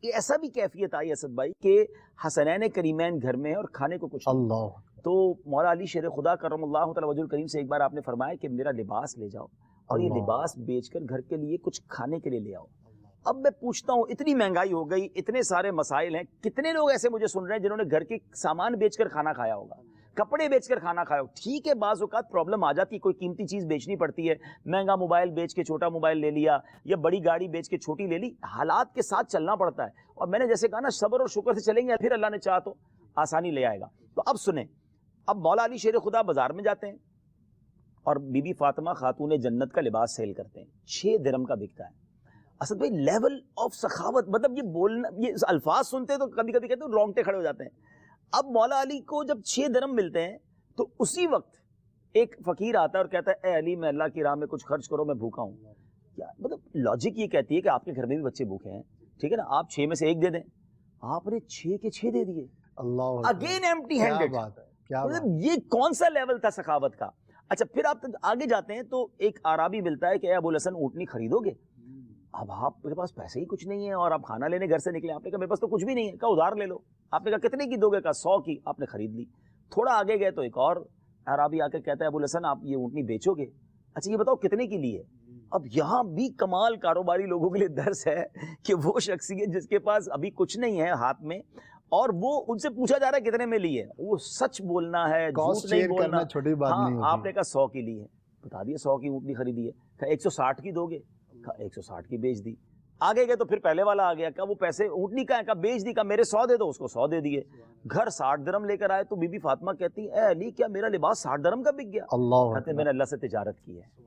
کہ ایسا بھی کیفیت آئی اسد بھائی کہ حسنین کریمین گھر میں ہیں اور کھانے کو کچھ نہیں. اللہ تو مولا علی شیر خدا کرم اللہ تعالی وجہ الکریم سے ایک بار آپ نے فرمایا کہ میرا لباس لے جاؤ اور یہ اللہ. لباس بیچ کر گھر کے لیے کچھ کھانے کے لیے لے آؤ. اب میں پوچھتا ہوں، اتنی مہنگائی ہو گئی، اتنے سارے مسائل ہیں، کتنے لوگ ایسے مجھے سن رہے ہیں جنہوں نے گھر کے سامان بیچ کر کھانا کھایا ہوگا، کپڑے بیچ کر کھانا کھایا ہوگا. ٹھیک ہے بعض اوقات پرابلم آ جاتی ہے، کوئی قیمتی چیز بیچنی پڑتی ہے، مہنگا موبائل بیچ کے چھوٹا موبائل لے لیا یا بڑی گاڑی بیچ کے چھوٹی لے لی، حالات کے ساتھ چلنا پڑتا ہے. اور میں نے جیسے کہا نا صبر اور شکر سے چلیں گے پھر اللہ نے چاہا تو آسانی لے آئے گا. تو اب سنیں، اب مولا علی شیر خدا بازار میں جاتے ہیں اور بی بی فاطمہ خاتون جنت کا لباس سیل کرتے ہیں، 6 درہم کا بکتا ہے. اسد بھائی لیول آف سخاوت، مطلب یہ بولنا، یہ الفاظ سنتے ہیں تو کبھی کبھی کہتے ہیں رونگٹے کھڑے ہو جاتے ہیں. اب مولا علی کو جب 6 درہم ملتے ہیں تو اسی وقت ایک فقیر آتا ہے اور کہتا ہے اے علی میں اللہ کی راہ میں کچھ خرچ کرو، میں بھوکا ہوں. کیا مطلب لاجک یہ کہتی ہے کہ آپ کے گھر میں بھی بچے بھوکے ہیں، ٹھیک ہے نا، آپ 6 میں سے ایک دے دیں. آپ نے 6 کے 6 دے دیے، اللہ اگین ایمپٹی کیا ہینڈڈ. بات ہے، کیا بات مطلب یہ کون سا لیول تھا سخاوت کا. اچھا پھر آپ آگے جاتے ہیں تو ایک عرابی ملتا ہے کہ اے ابو الحسن اونٹنی خریدو گے. اب آپ کے پاس پیسے ہی کچھ نہیں ہے اور آپ کھانا لینے گھر سے نکلے، آپ نے کہا میرے پاس تو کچھ بھی نہیں ہے، کہا ادھار لے لو. آپ نے کہا کتنے کی دو گے، کہا 100 کی. آپ نے خرید لی. تھوڑا آگے گئے تو ایک اور عرابی آ کے کہتا ہے ابو الحسن آپ یہ اونٹنی بیچو گے، اچھا یہ بتاؤ کتنے کی لی ہے. اب یہاں بھی کمال کاروباری لوگوں کے لیے درس ہے کہ وہ شخصیت جس کے پاس ابھی کچھ نہیں ہے ہاتھ میں اور وہ ان سے پوچھا جا رہا ہے کتنے میں لی ہے، وہ سچ بولنا ہے، جھوٹ نہیں بولنا. چھوٹی بات ہاں نہیں آپ نے کہا 100 کی لی ہے، بتا دیا 100 کی اونٹنی خریدی ہے. کہا 160 کی دو گے، کہا 160 کی بیچ دی. آگے گئے تو پھر پہلے والا آ گیا، کہا وہ پیسے اونٹنی کا ہے، کہا بیچ دی، کہا میرے 100 دے دو، اس کو 100 دے دیے. گھر 60 درہم لے کر آئے تو بی بی فاطمہ کہتی اے علی کیا میرا لباس 60 درہم کا بک گیا؟ اللہ کہتے میں نے اللہ سے تجارت کی ہے،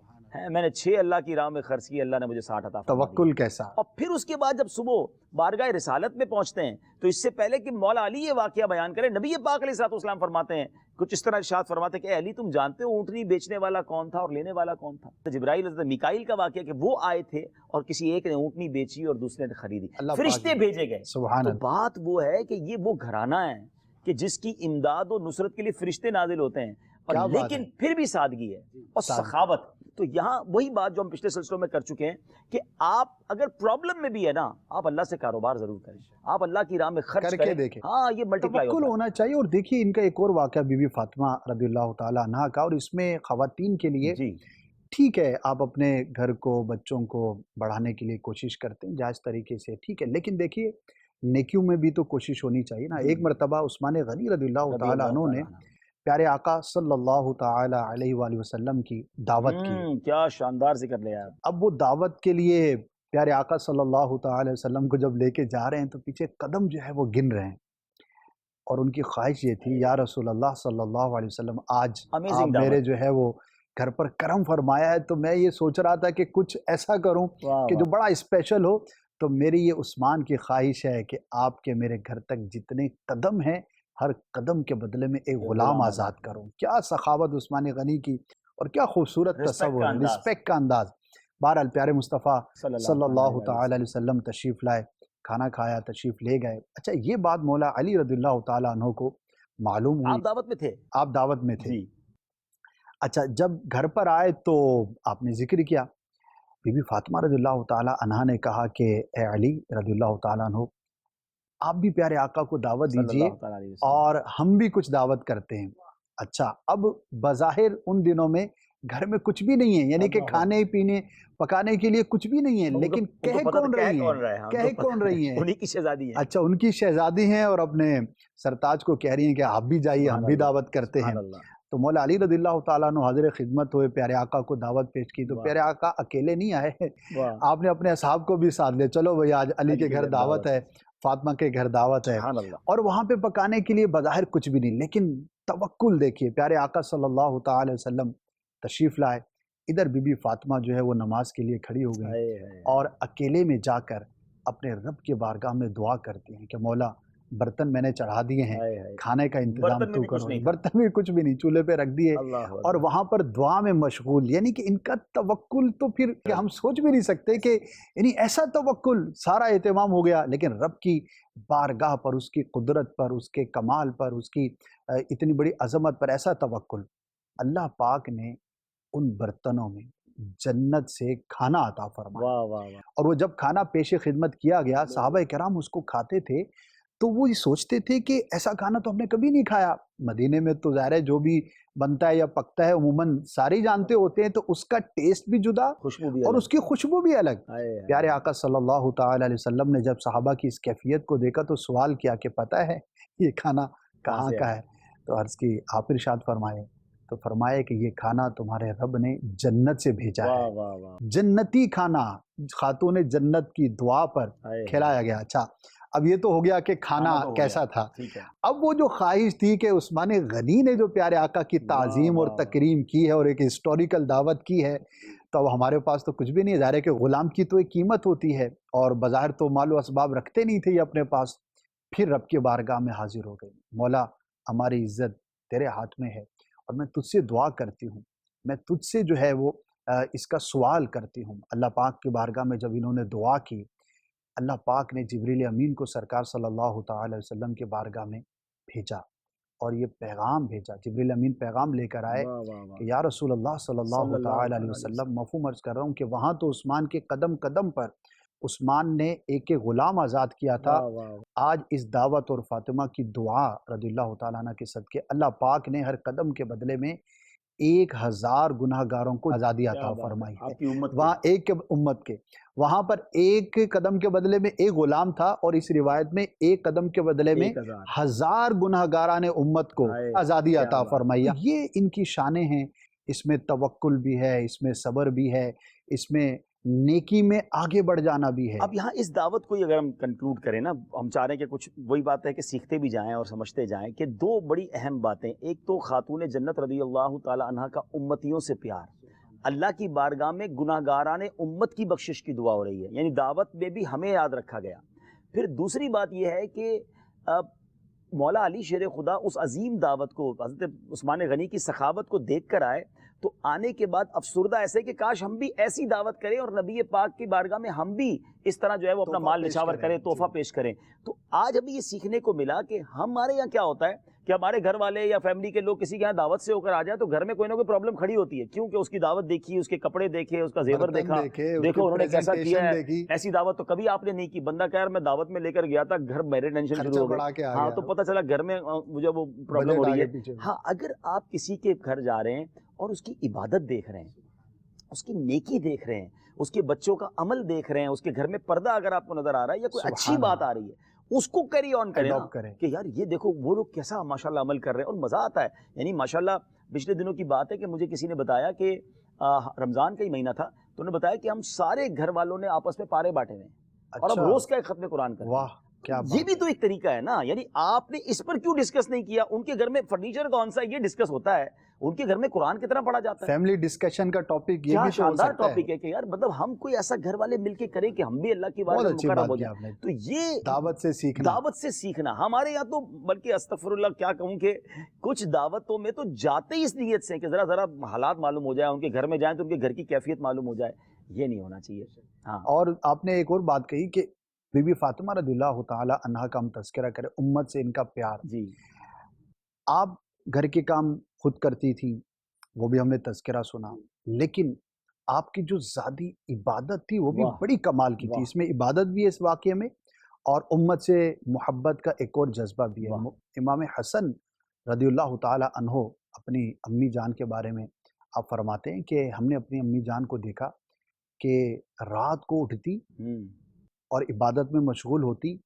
میں نے 6 اللہ کی راہ میں خرچ کی، اللہ نے مجھے 60 عطا فرما دی. توکل کیسا. اور پھر اس کے بعد جب صبح بارگاہ رسالت میں پہنچتے ہیں تو اس سے پہلے کہ مولا علی یہ واقعہ بیان کرے، نبی پاک علیہ الصلوۃ والسلام فرماتے ہیں کچھ اس طرح ارشاد فرماتے ہیں کہ اے علی تم جانتے ہو اونٹنی بیچنے والا کون تھا اور لینے والا کون تھا؟ تو جبرائیل حضرت میکائیل کا واقعہ کہ وہ آئے تھے اور کسی ایک نے اونٹنی بیچی اور دوسرے نے خریدی، فرشتے بھیجے گئے. سبحان تو اللہ. بات وہ ہے کہ یہ وہ گھرانہ ہے کہ جس کی امداد و نصرت کے لیے فرشتے نازل ہوتے ہیں، کیا اور بات لیکن ہے. پھر بھی سادگی ہے اور سخاوت. تو یہاں وہی بات جو ہم پچھلے سلسلوں میں کر چکے ہیں کہ آپ اگر پرابلم میں بھی ہے نا، آپ اللہ سے کاروبار ضرور کریں، آپ اللہ کی راہ میں خرچ کر کے کریں. دیکھیں. ہاں یہ ملٹیپلائی توکل ہوتا ہے. ہونا چاہیے. اور دیکھیے ان کا ایک اور واقعہ بی بی فاطمہ رضی اللہ تعالیٰ عنہا کا، اور اس میں خواتین کے لیے جی ٹھیک ہے آپ اپنے گھر کو بچوں کو بڑھانے کے لیے کوشش کرتے ہیں جائز طریقے سے، ٹھیک ہے، لیکن دیکھیے نیکیوں میں بھی تو کوشش ہونی چاہیے نا. ایک مرتبہ عثمان غنی رضی اللہ رضی تعالیٰ اللہ عنہ نے تعالیٰ عنہ. پیارے آقا صلی اللہ تعالی علیہ وآلہ وسلم کی دعوت کی. کیا شاندار ذکر لیا آپ. اب وہ دعوت کے لیے پیارے آقا صلی اللہ تعالی وسلم کو جب لے کے جا رہے ہیں تو پیچھے قدم جو ہے وہ گن رہے ہیں، اور ان کی خواہش یہ تھی یا رسول اللہ صلی اللہ علیہ وسلم آج آپ Amazing میرے دعوت. جو ہے وہ گھر پر کرم فرمایا ہے، تو میں یہ سوچ رہا تھا کہ کچھ ایسا کروں کہ جو بڑا اسپیشل ہو. تو میری یہ عثمان کی خواہش ہے کہ آپ کے میرے گھر تک جتنے قدم ہیں، ہر قدم کے بدلے میں ایک غلام آزاد کروں. کیا سخاوت عثمان غنی کی، اور کیا خوبصورت تصور ہے، رسپیکٹ کا انداز. بہرحال پیارے مصطفیٰ صلی اللہ تعالی علیہ وسلم تشریف لائے، کھانا کھایا، تشریف لے گئے. اچھا، یہ بات مولا علی رضی اللہ تعالیٰ عنہ کو معلوم ہوئی. آپ دعوت میں تھے؟ آپ دعوت میں تھے. جی. اچھا، جب گھر پر آئے تو آپ نے ذکر کیا. بی بی فاطمہ رضی اللہ تعالیٰ عنہا نے کہا کہ اے علی رضی اللہ تعالیٰ عنہ، آپ بھی پیارے آقا کو دعوت دیجئے اور ہم بھی کچھ دعوت کرتے ہیں. اچھا، اب بظاہر ان دنوں میں گھر میں کچھ بھی نہیں ہے، یعنی کہ کھانے پینے پکانے کے لیے کچھ بھی نہیں ہے، لیکن کہہ کون رہی ہیں؟ کہہ کون رہی ہیں؟ انہی کی شہزادی ہیں. اچھا، ان کی شہزادی ہیں اور اپنے سرتاج کو کہہ رہی ہیں کہ آپ بھی جائیے، ہم بھی دعوت کرتے ہیں. تو مولا علی رضی اللہ تعالیٰ عنہ حاضر خدمت ہوئے، پیارے آقا کو دعوت پیش کی. تو پیارے آقا اکیلے نہیں آئے، آپ نے اپنے اصحاب کو بھی ساتھ لے. چلو بھئی، آج علی کے گھر دعوت ہے، فاطمہ کے گھر دعوت ہے. اور وہاں پہ پکانے کے لیے بظاہر کچھ بھی نہیں، لیکن توکل دیکھیے. پیارے آقا صلی اللہ تعالی وسلم تشریف لائے. ادھر بی بی فاطمہ جو ہے وہ نماز کے لیے کھڑی ہو گئی اور اکیلے میں جا کر اپنے رب کے بارگاہ میں دعا کرتی ہیں کہ مولا، برتن میں نے چڑھا دیے ہیں، کھانے کا انتظام تو کرو. برتن میں کچھ بھی نہیں، چولہے پہ رکھ دیے اور وہاں پر دعا میں مشغول. یعنی کہ ان کا توکل تو پھر ہم سوچ بھی نہیں سکتے کہ یعنی ایسا توکل، سارا اہتمام ہو گیا لیکن رب کی بارگاہ پر، اس کی قدرت پر، اس کے کمال پر، اس کی اتنی بڑی عظمت پر ایسا توکل. اللہ پاک نے ان برتنوں میں جنت سے کھانا عطا فرمایا. اور وہ جب کھانا پیش خدمت کیا گیا، صحابہ کرام اس کو کھاتے تھے تو وہ یہ سوچتے تھے کہ ایسا کھانا تو ہم نے کبھی نہیں کھایا. مدینے میں تو ظاہر ہے جو بھی بنتا ہے یا پکتا ہے عموماً سارے جانتے ہوتے ہیں، تو اس کا ٹیسٹ بھی جدا اور اس کی خوشبو بھی الگ. پیارے آقا صلی اللہ تعالی علیہ وسلم نے جب صحابہ کی اس کیفیت کو دیکھا تو سوال کیا کہ پتہ ہے یہ کھانا کہاں کا ہے؟ تو عرض کی، آپ ارشاد فرمائے. تو فرمایا کہ یہ کھانا تمہارے رب نے جنت سے بھیجا ہے. جنتی کھانا خاتون جنت کی دعا پر کھلایا گیا. اچھا، اب یہ تو ہو گیا کہ کھانا کیسا تھا. اب وہ جو خواہش تھی کہ عثمان غنی نے جو پیارے آقا کی تعظیم اور تکریم کی ہے اور ایک ہسٹوریکل دعوت کی ہے، تو اب ہمارے پاس تو کچھ بھی نہیں. ظاہر ہے کہ غلام کی تو ایک قیمت ہوتی ہے اور بظاہر تو مال و اسباب رکھتے نہیں تھے یہ اپنے پاس. پھر رب کے بارگاہ میں حاضر ہو گئی. مولا، ہماری عزت تیرے ہاتھ میں ہے اور میں تجھ سے دعا کرتی ہوں، میں تجھ سے جو ہے وہ اس کا سوال کرتی ہوں. اللہ پاک کی بارگاہ میں جب انہوں نے دعا کی، اللہ پاک نے جبریل امین کو سرکار صلی اللہ تعالی وسلم کے بارگاہ میں بھیجا اور یہ پیغام بھیجا. جبریل امین پیغام لے کر آئے کہ یا رسول اللہ صلی اللہ تعالی علیہ وسلم، مفہوم عرض کر رہا ہوں کہ وہاں تو عثمان کے قدم قدم پر عثمان نے ایک غلام آزاد کیا تھا. آج اس دعوت اور فاطمہ کی دعا رضی اللہ تعالیٰ عنہ کے صدقے اللہ پاک نے ہر قدم کے بدلے میں 1000 گناہ گاروں کو آزادی عطا فرمائی ہے. وہاں ایک امت کے، وہاں پر ایک قدم کے بدلے میں ایک غلام تھا اور اس روایت میں ایک قدم کے بدلے میں 1000 گناہ گاران امت کو آزادی عطا فرمائی. یہ ان کی شانیں ہیں. اس میں توکل بھی ہے، اس میں صبر بھی ہے، اس میں نیکی میں آگے بڑھ جانا بھی ہے. اب یہاں اس دعوت کو اگر ہم کنکلوڈ کریں نا، ہم چاہ رہے ہیں کہ کچھ وہی بات ہے کہ سیکھتے بھی جائیں اور سمجھتے جائیں کہ دو بڑی اہم باتیں. ایک تو خاتون جنت رضی اللہ تعالی عنہ کا امتیوں سے پیار، اللہ کی بارگاہ میں گناہ گاران امت کی بخشش کی دعا ہو رہی ہے، یعنی دعوت میں بھی ہمیں یاد رکھا گیا. پھر دوسری بات یہ ہے کہ مولا علی شیر خدا اس عظیم دعوت کو، حضرت عثمان غنی کی سخاوت کو دیکھ کر آئے تو آنے کے بعد افسردہ ایسے کہ کاش ہم بھی ایسی دعوت کریں اور نبی پاک کی بارگاہ میں ہم بھی اس طرح جو ہے وہ اپنا مال نچھاور کریں، تحفہ پیش کریں. تو آج ابھی یہ سیکھنے کو ملا کہ ہمارے یہاں کیا ہوتا ہے کہ ہمارے گھر والے یا فیملی کے لوگ کسی کے یہاں دعوت سے ہو کر آ جائیں تو گھر میں کوئی نہ کوئی پرابلم کھڑی ہوتی ہے. کیونکہ اس کی دعوت دیکھی، اس کے کپڑے دیکھے، اس کا زیور دیکھا، دیکھو انہوں نے کیسا کیا ہے. ایسی دعوت تو کبھی آپ نے نہیں کی. بندہ کہہ رہا میں دعوت میں لے کر گیا تھا، گھر میرے ٹینشن شروع ہو گئی. ہاں، تو پتہ چلا گھر میں مجھے وہ پرابلم ہو رہی ہے. ہاں، اگر آپ کسی کے گھر جا رہے ہیں اور اس کی عبادت دیکھ رہے ہیں، اس کی نیکی دیکھ رہے ہیں، اس کے بچوں کا عمل دیکھ رہے ہیں، اس کے گھر میں پردہ اگر آپ کو نظر آ رہا ہے یا کوئی اچھی بات آ رہی ہے، اس کو کیری آن کریں کہ یار یہ دیکھو وہ لوگ کیسا ماشاءاللہ عمل کر رہے ہیں اور مزہ آتا ہے. یعنی ماشاءاللہ پچھلے دنوں کی بات ہے کہ مجھے کسی نے بتایا کہ رمضان کا ہی مہینہ تھا تو انہوں نے بتایا کہ ہم سارے گھر والوں نے آپس میں پارے بانٹے ہوئے ہیں اور اب روز کا ایک ختم قرآن کرتے ہیں. یہ بھی تو ایک طریقہ ہے نا. یعنی آپ نے اس پر کیوں ڈسکس نہیں کیا؟ ان کے گھر میں فرنیچر کون سا یہ ڈسکس ہوتا ہے، ان کے گھر میں قرآن کتنا پڑھا جاتا ہے. فیملی ڈسکشن کا ٹاپک یہ کیا بھی تو ہو شاندار سکتا ٹاپک ہے کہ یار مطلب ہم کوئی ایسا گھر والے مل کے کریں کہ ہم بھی اللہ کی بہت بارگاہ میں اچھی مقرب بات ہو کی جائیں. آپ نے. تو یہ دعوت سے سیکھنا. دعوت سے سیکھنا ہمارے یہاں تو بلکہ استغفر اللہ کیا کہوں کہ کچھ دعوتوں میں تو جاتے ہی اس نیت سے کہ ذرا حالات معلوم ہو جائے, ان کے گھر میں جائیں تو ان کے گھر کی کیفیت معلوم ہو جائے. یہ نہیں ہونا چاہیے. ہاں, اور آپ نے ایک اور بات کہی کہ بی بی فاطمہ رضی اللہ تعالی عنہا کا ہم تذکرہ کریں, امت سے ان کا پیار. جی آپ گھر کے کام خود کرتی تھی, وہ بھی ہم نے تذکرہ سنا, لیکن آپ کی جو ذاتی عبادت تھی وہ بھی واہ بڑی کمال کی تھی. واہ اس میں عبادت بھی ہے اس واقعے میں, اور امت سے محبت کا ایک اور جذبہ بھی ہے. واہ امام حسن رضی اللہ تعالی عنہ اپنی امی جان کے بارے میں آپ فرماتے ہیں کہ ہم نے اپنی امی جان کو دیکھا کہ رات کو اٹھتی ہوں اور عبادت میں مشغول ہوتی,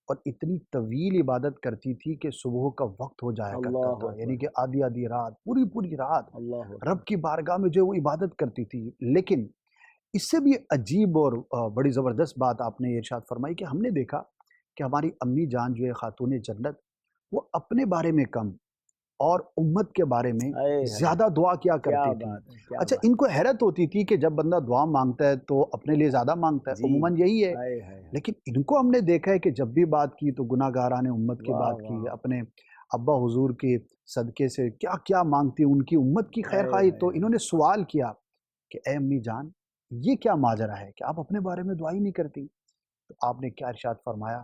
اور اتنی طویل عبادت کرتی تھی کہ صبح کا وقت ہو جایا کرتا اللہ تھا, اکبر یعنی کہ آدھی آدھی رات, پوری پوری رات اللہ اکبر. رب کی بارگاہ میں جو وہ عبادت کرتی تھی. لیکن اس سے بھی عجیب اور بڑی زبردست بات آپ نے ارشاد فرمائی کہ ہم نے دیکھا کہ ہماری امی جان جو ہے خاتون جنت, وہ اپنے بارے میں کم اور امت کے بارے میں اے ہے, زیادہ دعا کیا کیا کرتی تھی. بات ہے, کیا اچھا, بات ان کو حیرت ہوتی تھی کہ جب بندہ دعا مانگتا ہے تو اپنے لیے زیادہ مانگتا ہے, جی. عموماً یہی ہے. اے ہے, لیکن ان کو ہم نے دیکھا ہے کہ جب بھی بات کی تو گناہ گاران امت کی واہ بات کی, واہ, اپنے ابا حضور کے صدقے سے کیا کیا مانگتی, ان کی امت کی خیر اے خواہی. ہے, تو انہوں نے سوال کیا کہ اے امی جان, یہ کیا ماجرا ہے کہ آپ اپنے بارے میں دعا ہی نہیں کرتی؟ تو آپ نے کیا ارشاد فرمایا,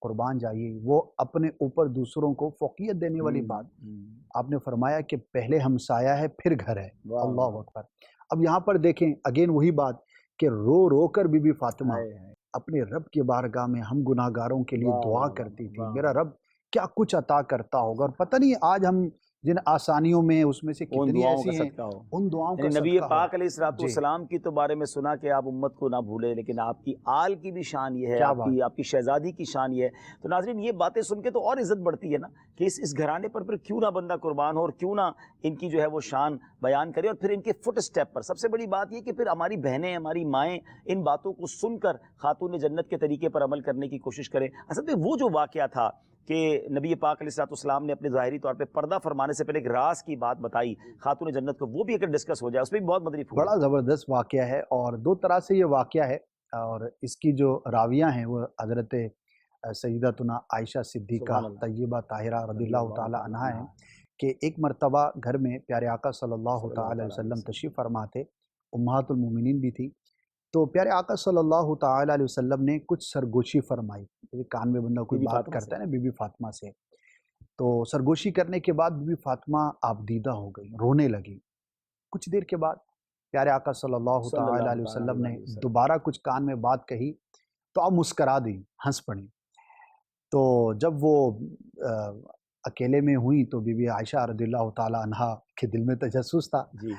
قربان جائیے, وہ اپنے اوپر دوسروں کو فوقیت دینے والی بات. آپ نے فرمایا کہ پہلے ہمسایہ ہے پھر گھر ہے. واہ اللہ واہ, اکبر. اب یہاں پر دیکھیں اگین وہی بات کہ رو رو کر بی بی فاطمہ اے ہے, اپنے رب کی بارگاہ میں ہم گناہ گاروں کے لیے واہ دعا واہ کرتی تھی, واہ, میرا رب کیا کچھ عطا کرتا ہوگا. اور پتہ نہیں آج ہم جن آسانیوں میں اس میں سے ان کتنی دعاؤں کا ایسی ہیں, صدقہ ہو. ان دعاؤں کا یعنی نبی صدقہ ہو. پاک علیہ الصلوۃ جی, والسلام کی تو بارے میں سنا کہ آپ امت کو نہ بھولے, لیکن آپ کی آل کی بھی شان یہ ہے, کیا بات. آپ کی شہزادی کی شان یہ ہے. تو ناظرین یہ باتیں سن کے تو اور عزت بڑھتی ہے نا کہ اس گھرانے پر پھر کیوں نہ بندہ قربان ہو, اور کیوں نہ ان کی جو ہے وہ شان بیان کرے, اور پھر ان کے فٹ اسٹیپ پر. سب سے بڑی بات یہ کہ پھر ہماری بہنیں, ہماری مائیں ان باتوں کو سن کر خاتون جنت کے طریقے پر عمل کرنے کی کوشش کریں. اصل میں وہ جو واقعہ تھا کہ نبی پاک علیہ الصلوۃ والسلام نے اپنے ظاہری طور پہ پردہ فرمانے سے پہلے ایک راز کی بات بتائی خاتون جنت کو, وہ بھی اگر ڈسکس ہو جائے اس میں بھی بہت مدری پھول بڑا زبردست واقعہ ہے, اور دو طرح سے یہ واقعہ ہے. اور اس کی جو راویہ ہیں وہ حضرت سیدتنا عائشہ صدیقہ سبحان اللہ, طیبہ طاہرہ رضی رضی اللہ اللہ تعالی تعالی عنہا عنہ. ہیں کہ ایک مرتبہ گھر میں پیارے آقا صلی اللہ صلی اللہ تعالی علیہ تعالی علیہ وسلم وسلم. تشریف فرما تھے, امہات المومنین بھی تھی. تو پیارے آقا صلی اللہ تعالی علیہ وسلم نے کچھ سرگوشی فرمائی. کان میں بندہ بی کوئی بی بات فاطمہ سے, کرتا ہے نا بی بی فاطمہ سے, تو سرگوشی کرنے کے بعد بی بی فاطمہ آبدیدہ ہو گئی, رونے لگی. کچھ دیر کے بعد پیارے آقا صلی اللہ صلی تعالی اللہ علیہ تعالی وسلم نے علیہ وسلم. دوبارہ کچھ کان میں بات کہی تو آپ مسکرا دی, ہنس پڑی. تو جب وہ اکیلے میں ہوئی تو بی بی عائشہ رضی اللہ تعالی عنہا کے دل میں تجسس تھا. جی,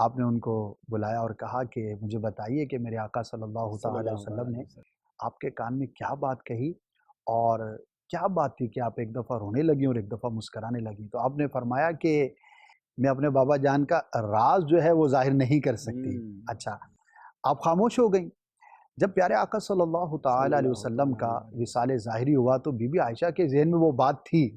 آپ نے ان کو بلایا اور کہا کہ مجھے بتائیے کہ میرے آقا صلی اللہ صلی تعالی علیہ اللہ تعالی وسلم علیہ نے وسلم. آپ کے کان میں کیا بات کہی, اور کیا بات تھی کہ آپ ایک دفعہ رونے لگی اور ایک دفعہ مسکرانے لگی. تو آپ نے فرمایا کہ میں اپنے بابا جان کا راز جو ہے وہ ظاہر نہیں کر سکتی. اچھا, آپ خاموش ہو گئیں. جب پیارے آقا صلی اللہ صلی تعالی علیہ اللہ وسلم تعالی کا علیہ وسلم. وصال ظاہری ہوا تو بی بی عائشہ کے ذہن میں وہ بات تھی,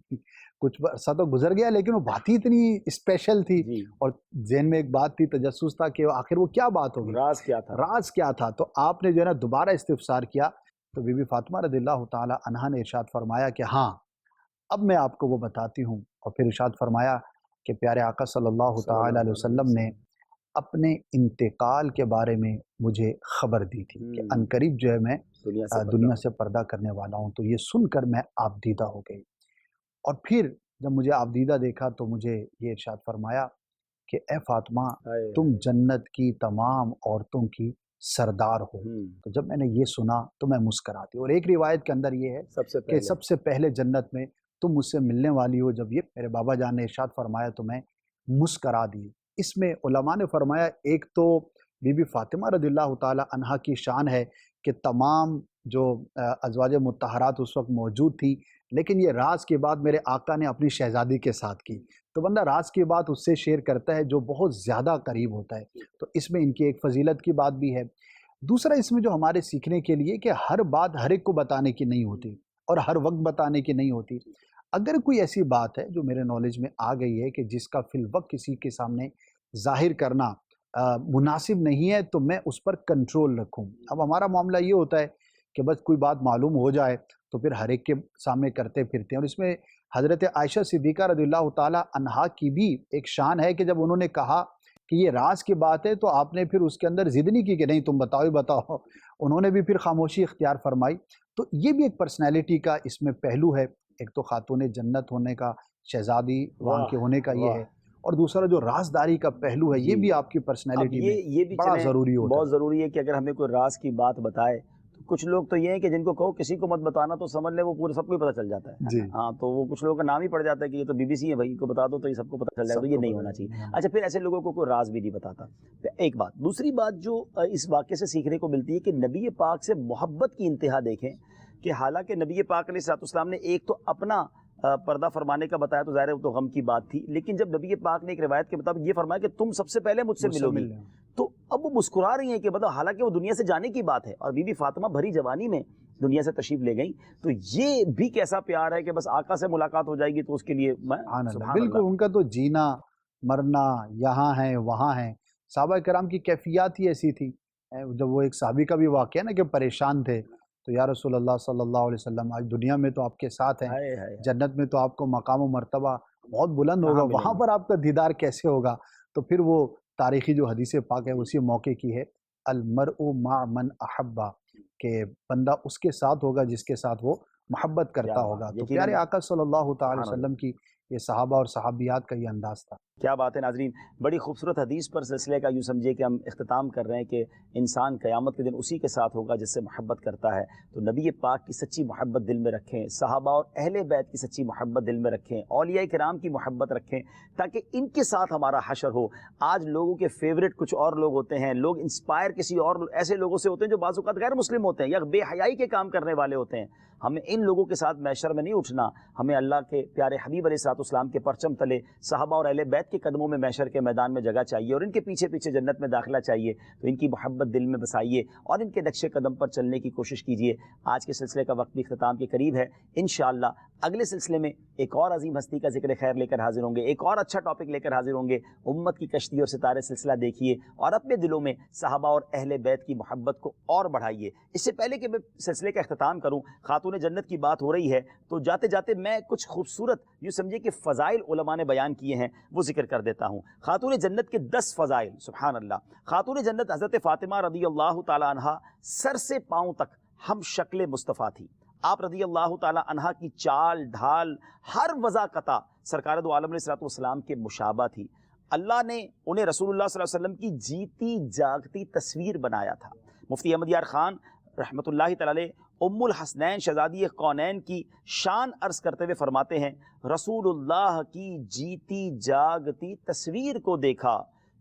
کچھ عرصہ تو گزر گیا لیکن وہ بات ہی اتنی اسپیشل تھی, جی, اور ذہن میں ایک بات تھی, تجسس تھا کہ آخر وہ کیا بات ہوگی, راز کیا تھا. راز کیا تھا. تو آپ نے جو ہے نا دوبارہ استفسار کیا تو بی بی فاطمہ رضی اللہ تعالی عنہا نے ارشاد فرمایا کہ ہاں اب میں آپ کو وہ بتاتی ہوں. اور پھر ارشاد فرمایا کہ پیارے آقا صلی اللہ صلی تعالی اللہ علیہ تعالی علیہ وسلم نے وسلم. اپنے انتقال کے بارے میں مجھے خبر دی تھی کہ عنقریب جو ہے میں دنیا سے دنیا سے پردہ کرنے والا ہوں. تو یہ سن کر میں آبدیدہ ہو گئی, اور پھر جب مجھے آبدیدہ دیکھا تو مجھے یہ ارشاد فرمایا کہ اے فاطمہ تم جنت کی تمام عورتوں کی سردار ہو. تو جب میں نے یہ سنا تو میں مسکراتی. اور ایک روایت کے اندر یہ ہے سب سے کہ پہلے سب سے پہلے جنت میں تم مجھ سے ملنے والی ہو. جب یہ میرے بابا جان نے ارشاد فرمایا تو میں مسکرا دی. اس میں علماء نے فرمایا ایک تو بی بی فاطمہ رضی اللہ تعالی عنہا کی شان ہے کہ تمام جو ازواج مطہرات اس وقت موجود تھی, لیکن یہ راز کی بات میرے آقا نے اپنی شہزادی کے ساتھ کی. تو بندہ راز کی بات اس سے شیئر کرتا ہے جو بہت زیادہ قریب ہوتا ہے. تو اس میں ان کی ایک فضیلت کی بات بھی ہے. دوسرا اس میں جو ہمارے سیکھنے کے لیے کہ ہر بات ہر ایک کو بتانے کی نہیں ہوتی اور ہر وقت بتانے کی نہیں ہوتی. اگر کوئی ایسی بات ہے جو میرے نالج میں آ گئی ہے کہ جس کا فی الوقت کسی کے سامنے ظاہر کرنا مناسب نہیں ہے تو میں اس پر کنٹرول رکھوں. اب ہمارا معاملہ یہ ہوتا ہے کہ بس کوئی بات معلوم ہو جائے تو پھر ہر ایک کے سامنے کرتے پھرتے ہیں. اور اس میں حضرت عائشہ صدیقہ رضی اللہ تعالی عنہا کی بھی ایک شان ہے کہ جب انہوں نے کہا کہ یہ راز کی بات ہے تو آپ نے پھر اس کے اندر ضد نہیں کی کہ نہیں تم بتاؤ ہی بتاؤ. انہوں نے بھی پھر خاموشی اختیار فرمائی. تو یہ بھی ایک پرسنالٹی کا اس میں پہلو ہے. ایک تو خاتون جنت ہونے کا، شہزادی وہاں کے ہونے کا یہ ہے، اور دوسرا جو رازداری کا پہلو ہے یہ بھی آپ کی اب پرسنالٹی میں یہ بھی بڑا چلیں ضروری ہوتا بہت ہے. ضروری ہے کہ اگر ہمیں کوئی راز کی بات بتائے تو کچھ لوگ تو یہ ہیں کہ جن کو کہو کسی کو مت بتانا تو سمجھ لے وہ پورے سب کو ہی پتہ چل جاتا ہے. جی ہاں تو وہ کچھ لوگوں کا نام ہی پڑ جاتا ہے کہ یہ تو بی بی سی ہے بھائی، کو بتا دو تو یہ سب کو پتہ چل جائے گا. سب تو یہ کو نہیں پتہ ہونا ہے. چاہیے. اچھا پھر ایسے لوگوں کو کوئی راز بھی نہیں بتاتا. ایک بات دوسری بات جو اس واقعے سے سیکھنے کو ملتی ہے کہ نبی پاک سے محبت کی انتہا دیکھیں کہ حالانکہ نبی پاک علیہ الصلوۃ والسلام نے ایک تو اپنا پردہ فرمانے کا بتایا تو ظاہر ہے وہ تو غم کی بات تھی، لیکن جب نبی پاک نے ایک روایت کے مطابق یہ فرمایا کہ تم سب سے پہلے مجھ سے مجھ سے ملو گی، مل لیں. تو اب وہ مسکرا رہی ہیں کہ مطلب حالانکہ وہ دنیا سے جانے کی بات ہے اور بی بی فاطمہ بھری جوانی میں دنیا سے تشریف لے گئیں. تو یہ بھی کیسا پیار ہے کہ بس آقا سے ملاقات ہو جائے گی تو اس کے لیے میں سبحان اللہ. سبحان بالکل ان کا تو جینا مرنا یہاں ہے وہاں ہے. صحابہ کرام کی کیفیات ہی ایسی تھی. جب وہ ایک صحابی کا بھی واقعہ نا کہ پریشان تھے تو یا رسول اللہ صلی اللہ علیہ وسلم آج دنیا میں تو آپ کے ساتھ ہیں، ہائے ہائے جنت میں تو آپ کو مقام و مرتبہ بہت بلند کہاں ہوگا، ملیں وہاں گے. پر آپ کا دیدار کیسے ہوگا؟ تو پھر وہ تاریخی جو حدیث پاک ہے اسی موقع کی ہے، المرء مع من احبا، کہ بندہ اس کے ساتھ ہوگا جس کے ساتھ وہ محبت کیا کرتا بات ہوگا. تو یقیناً پیارے آقا صلی اللہ تعالی سبحان اللہ. وسلم کی یہ صحابہ اور صحابیات کا یہ انداز تھا. کیا بات ہے ناظرین، بڑی خوبصورت حدیث پر سلسلے کا یوں سمجھے کہ ہم اختتام کر رہے ہیں کہ انسان قیامت کے دن اسی کے ساتھ ہوگا جس سے محبت کرتا ہے. تو نبی پاک کی سچی محبت دل میں رکھیں، صحابہ اور اہل بیت کی سچی محبت دل میں رکھیں، اولیاء کرام کی محبت رکھیں تاکہ ان کے ساتھ ہمارا حشر ہو. آج لوگوں کے فیوریٹ کچھ اور لوگ ہوتے ہیں، لوگ انسپائر کسی اور ایسے لوگوں سے ہوتے ہیں جو بعض اوقات غیر مسلم ہوتے ہیں یا بے حیائی کے کام کرنے والے ہوتے ہیں. ہمیں ان لوگوں کے ساتھ محشر میں نہیں اٹھنا. ہمیں اللہ کے پیارے حبیب علیہ الصلوۃ والسلام کے پرچم تلے صحابہ اور اہل بیت کے قدموں میں محشر کے میدان میں جگہ چاہیے اور ان کے پیچھے پیچھے جنت میں داخلہ چاہیے. تو ان کی محبت دل میں بسائیے اور ان کے نقش قدم پر چلنے کی کوشش کیجیے. آج کے سلسلے کا وقت بھی اختتام کے قریب ہے. انشاءاللہ اگلے سلسلے میں ایک اور عظیم ہستی کا ذکر خیر لے کر حاضر ہوں گے، ایک اور اچھا ٹاپک لے کر حاضر ہوں گے. امت کی کشتی اور ستارے سلسلہ دیکھیے اور اپنے دلوں میں صحابہ اور اہل بیت کی محبت کو اور بڑھائیے. اس سے پہلے کہ میں سلسلے کا اختتام کروں، خاتون جنت کی بات ہو رہی ہے تو جاتے جاتے میں کچھ خوبصورت یوں سمجھے کہ فضائل علماء نے بیان کیے ہیں وہ ذکر کر دیتا ہوں. خاتون جنت کے 10 فضائل. سبحان اللہ. خاتون جنت حضرت فاطمہ رضی اللہ تعالی عنہا سر سے پاؤں تک ہم شکل مصطفیٰ تھی. آپ رضی اللہ تعالی عنہا کی چال ڈھال ہر وضاقتہ سرکار دو عالم علیہ الصلوۃ والسلام کے مشابہ تھی. اللہ نے انہیں رسول اللہ صلی اللہ علیہ وسلم کی جیتی جاگتی تصویر بنایا تھا. مفتی احمد یار خان رحمۃ اللہ تعالی علیہ ام الحسنین شہزادی کونین کی شان عرض کرتے ہوئے فرماتے ہیں، رسول اللہ کی جیتی جاگتی تصویر کو دیکھا،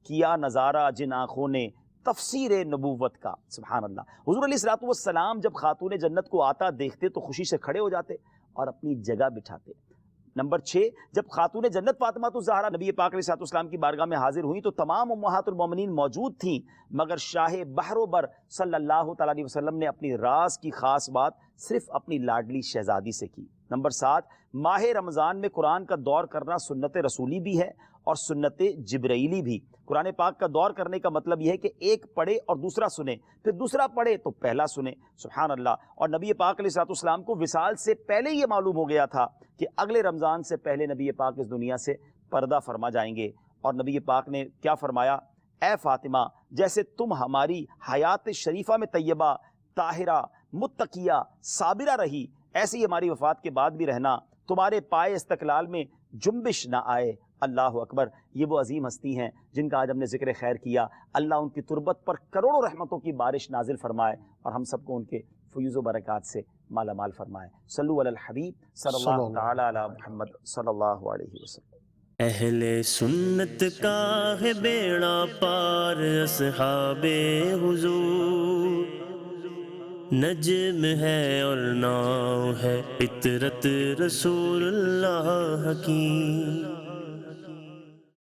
کیا نظارہ جن آنکھوں نے تفسیر نبوت کا. سبحان اللہ. حضور علیہ الصلوۃ والسلام جب خاتون جنت کو آتا دیکھتے تو خوشی سے کھڑے ہو جاتے اور اپنی جگہ بٹھاتے. نمبر 6، جب خاتون جنت فاطمہ الزہرا نبی پاک علیہ الصلوۃ والسلام کی بارگاہ میں حاضر ہوئیں تو تمام امہات المومنین موجود تھیں، مگر شاہ بحر و بر صلی اللہ تعالیٰ علیہ وسلم نے اپنی راز کی خاص بات صرف اپنی لاڈلی شہزادی سے کی. نمبر 7، ماہ رمضان میں قرآن کا دور کرنا سنت رسولی بھی ہے اور سنت جبرائیلی بھی. قرآن پاک کا دور کرنے کا مطلب یہ ہے کہ ایک پڑھے اور دوسرا سنے، پھر دوسرا پڑھے تو پہلا سنے. سبحان اللہ. اور نبی پاک علیہ الصلوۃ والسلام کو وصال سے پہلے یہ معلوم ہو گیا تھا کہ اگلے رمضان سے پہلے نبی پاک اس دنیا سے پردہ فرما جائیں گے. اور نبی پاک نے کیا فرمایا، اے فاطمہ جیسے تم ہماری حیات شریفہ میں طیبہ طاہرہ متقیہ صابرہ رہی، ایسی ہماری وفات کے بعد بھی رہنا، تمہارے پائے استقلال میں جنبش نہ آئے. اللہ اکبر. یہ وہ عظیم ہستی ہیں جن کا آج ہم نے ذکر خیر کیا. اللہ ان کی تربت پر کروڑوں رحمتوں کی بارش نازل فرمائے اور ہم سب کو ان کے فیوز و برکات سے مالا مال فرمائے. صلو علی الحبیب صلی اللہ تعالی علی محمد صلی اللہ علیہ وسلم. اہل سنت کا ہے بیڑا پار اصحاب حضور، نجم ہے اور ناؤ ہے فطرت رسول اللہ کی.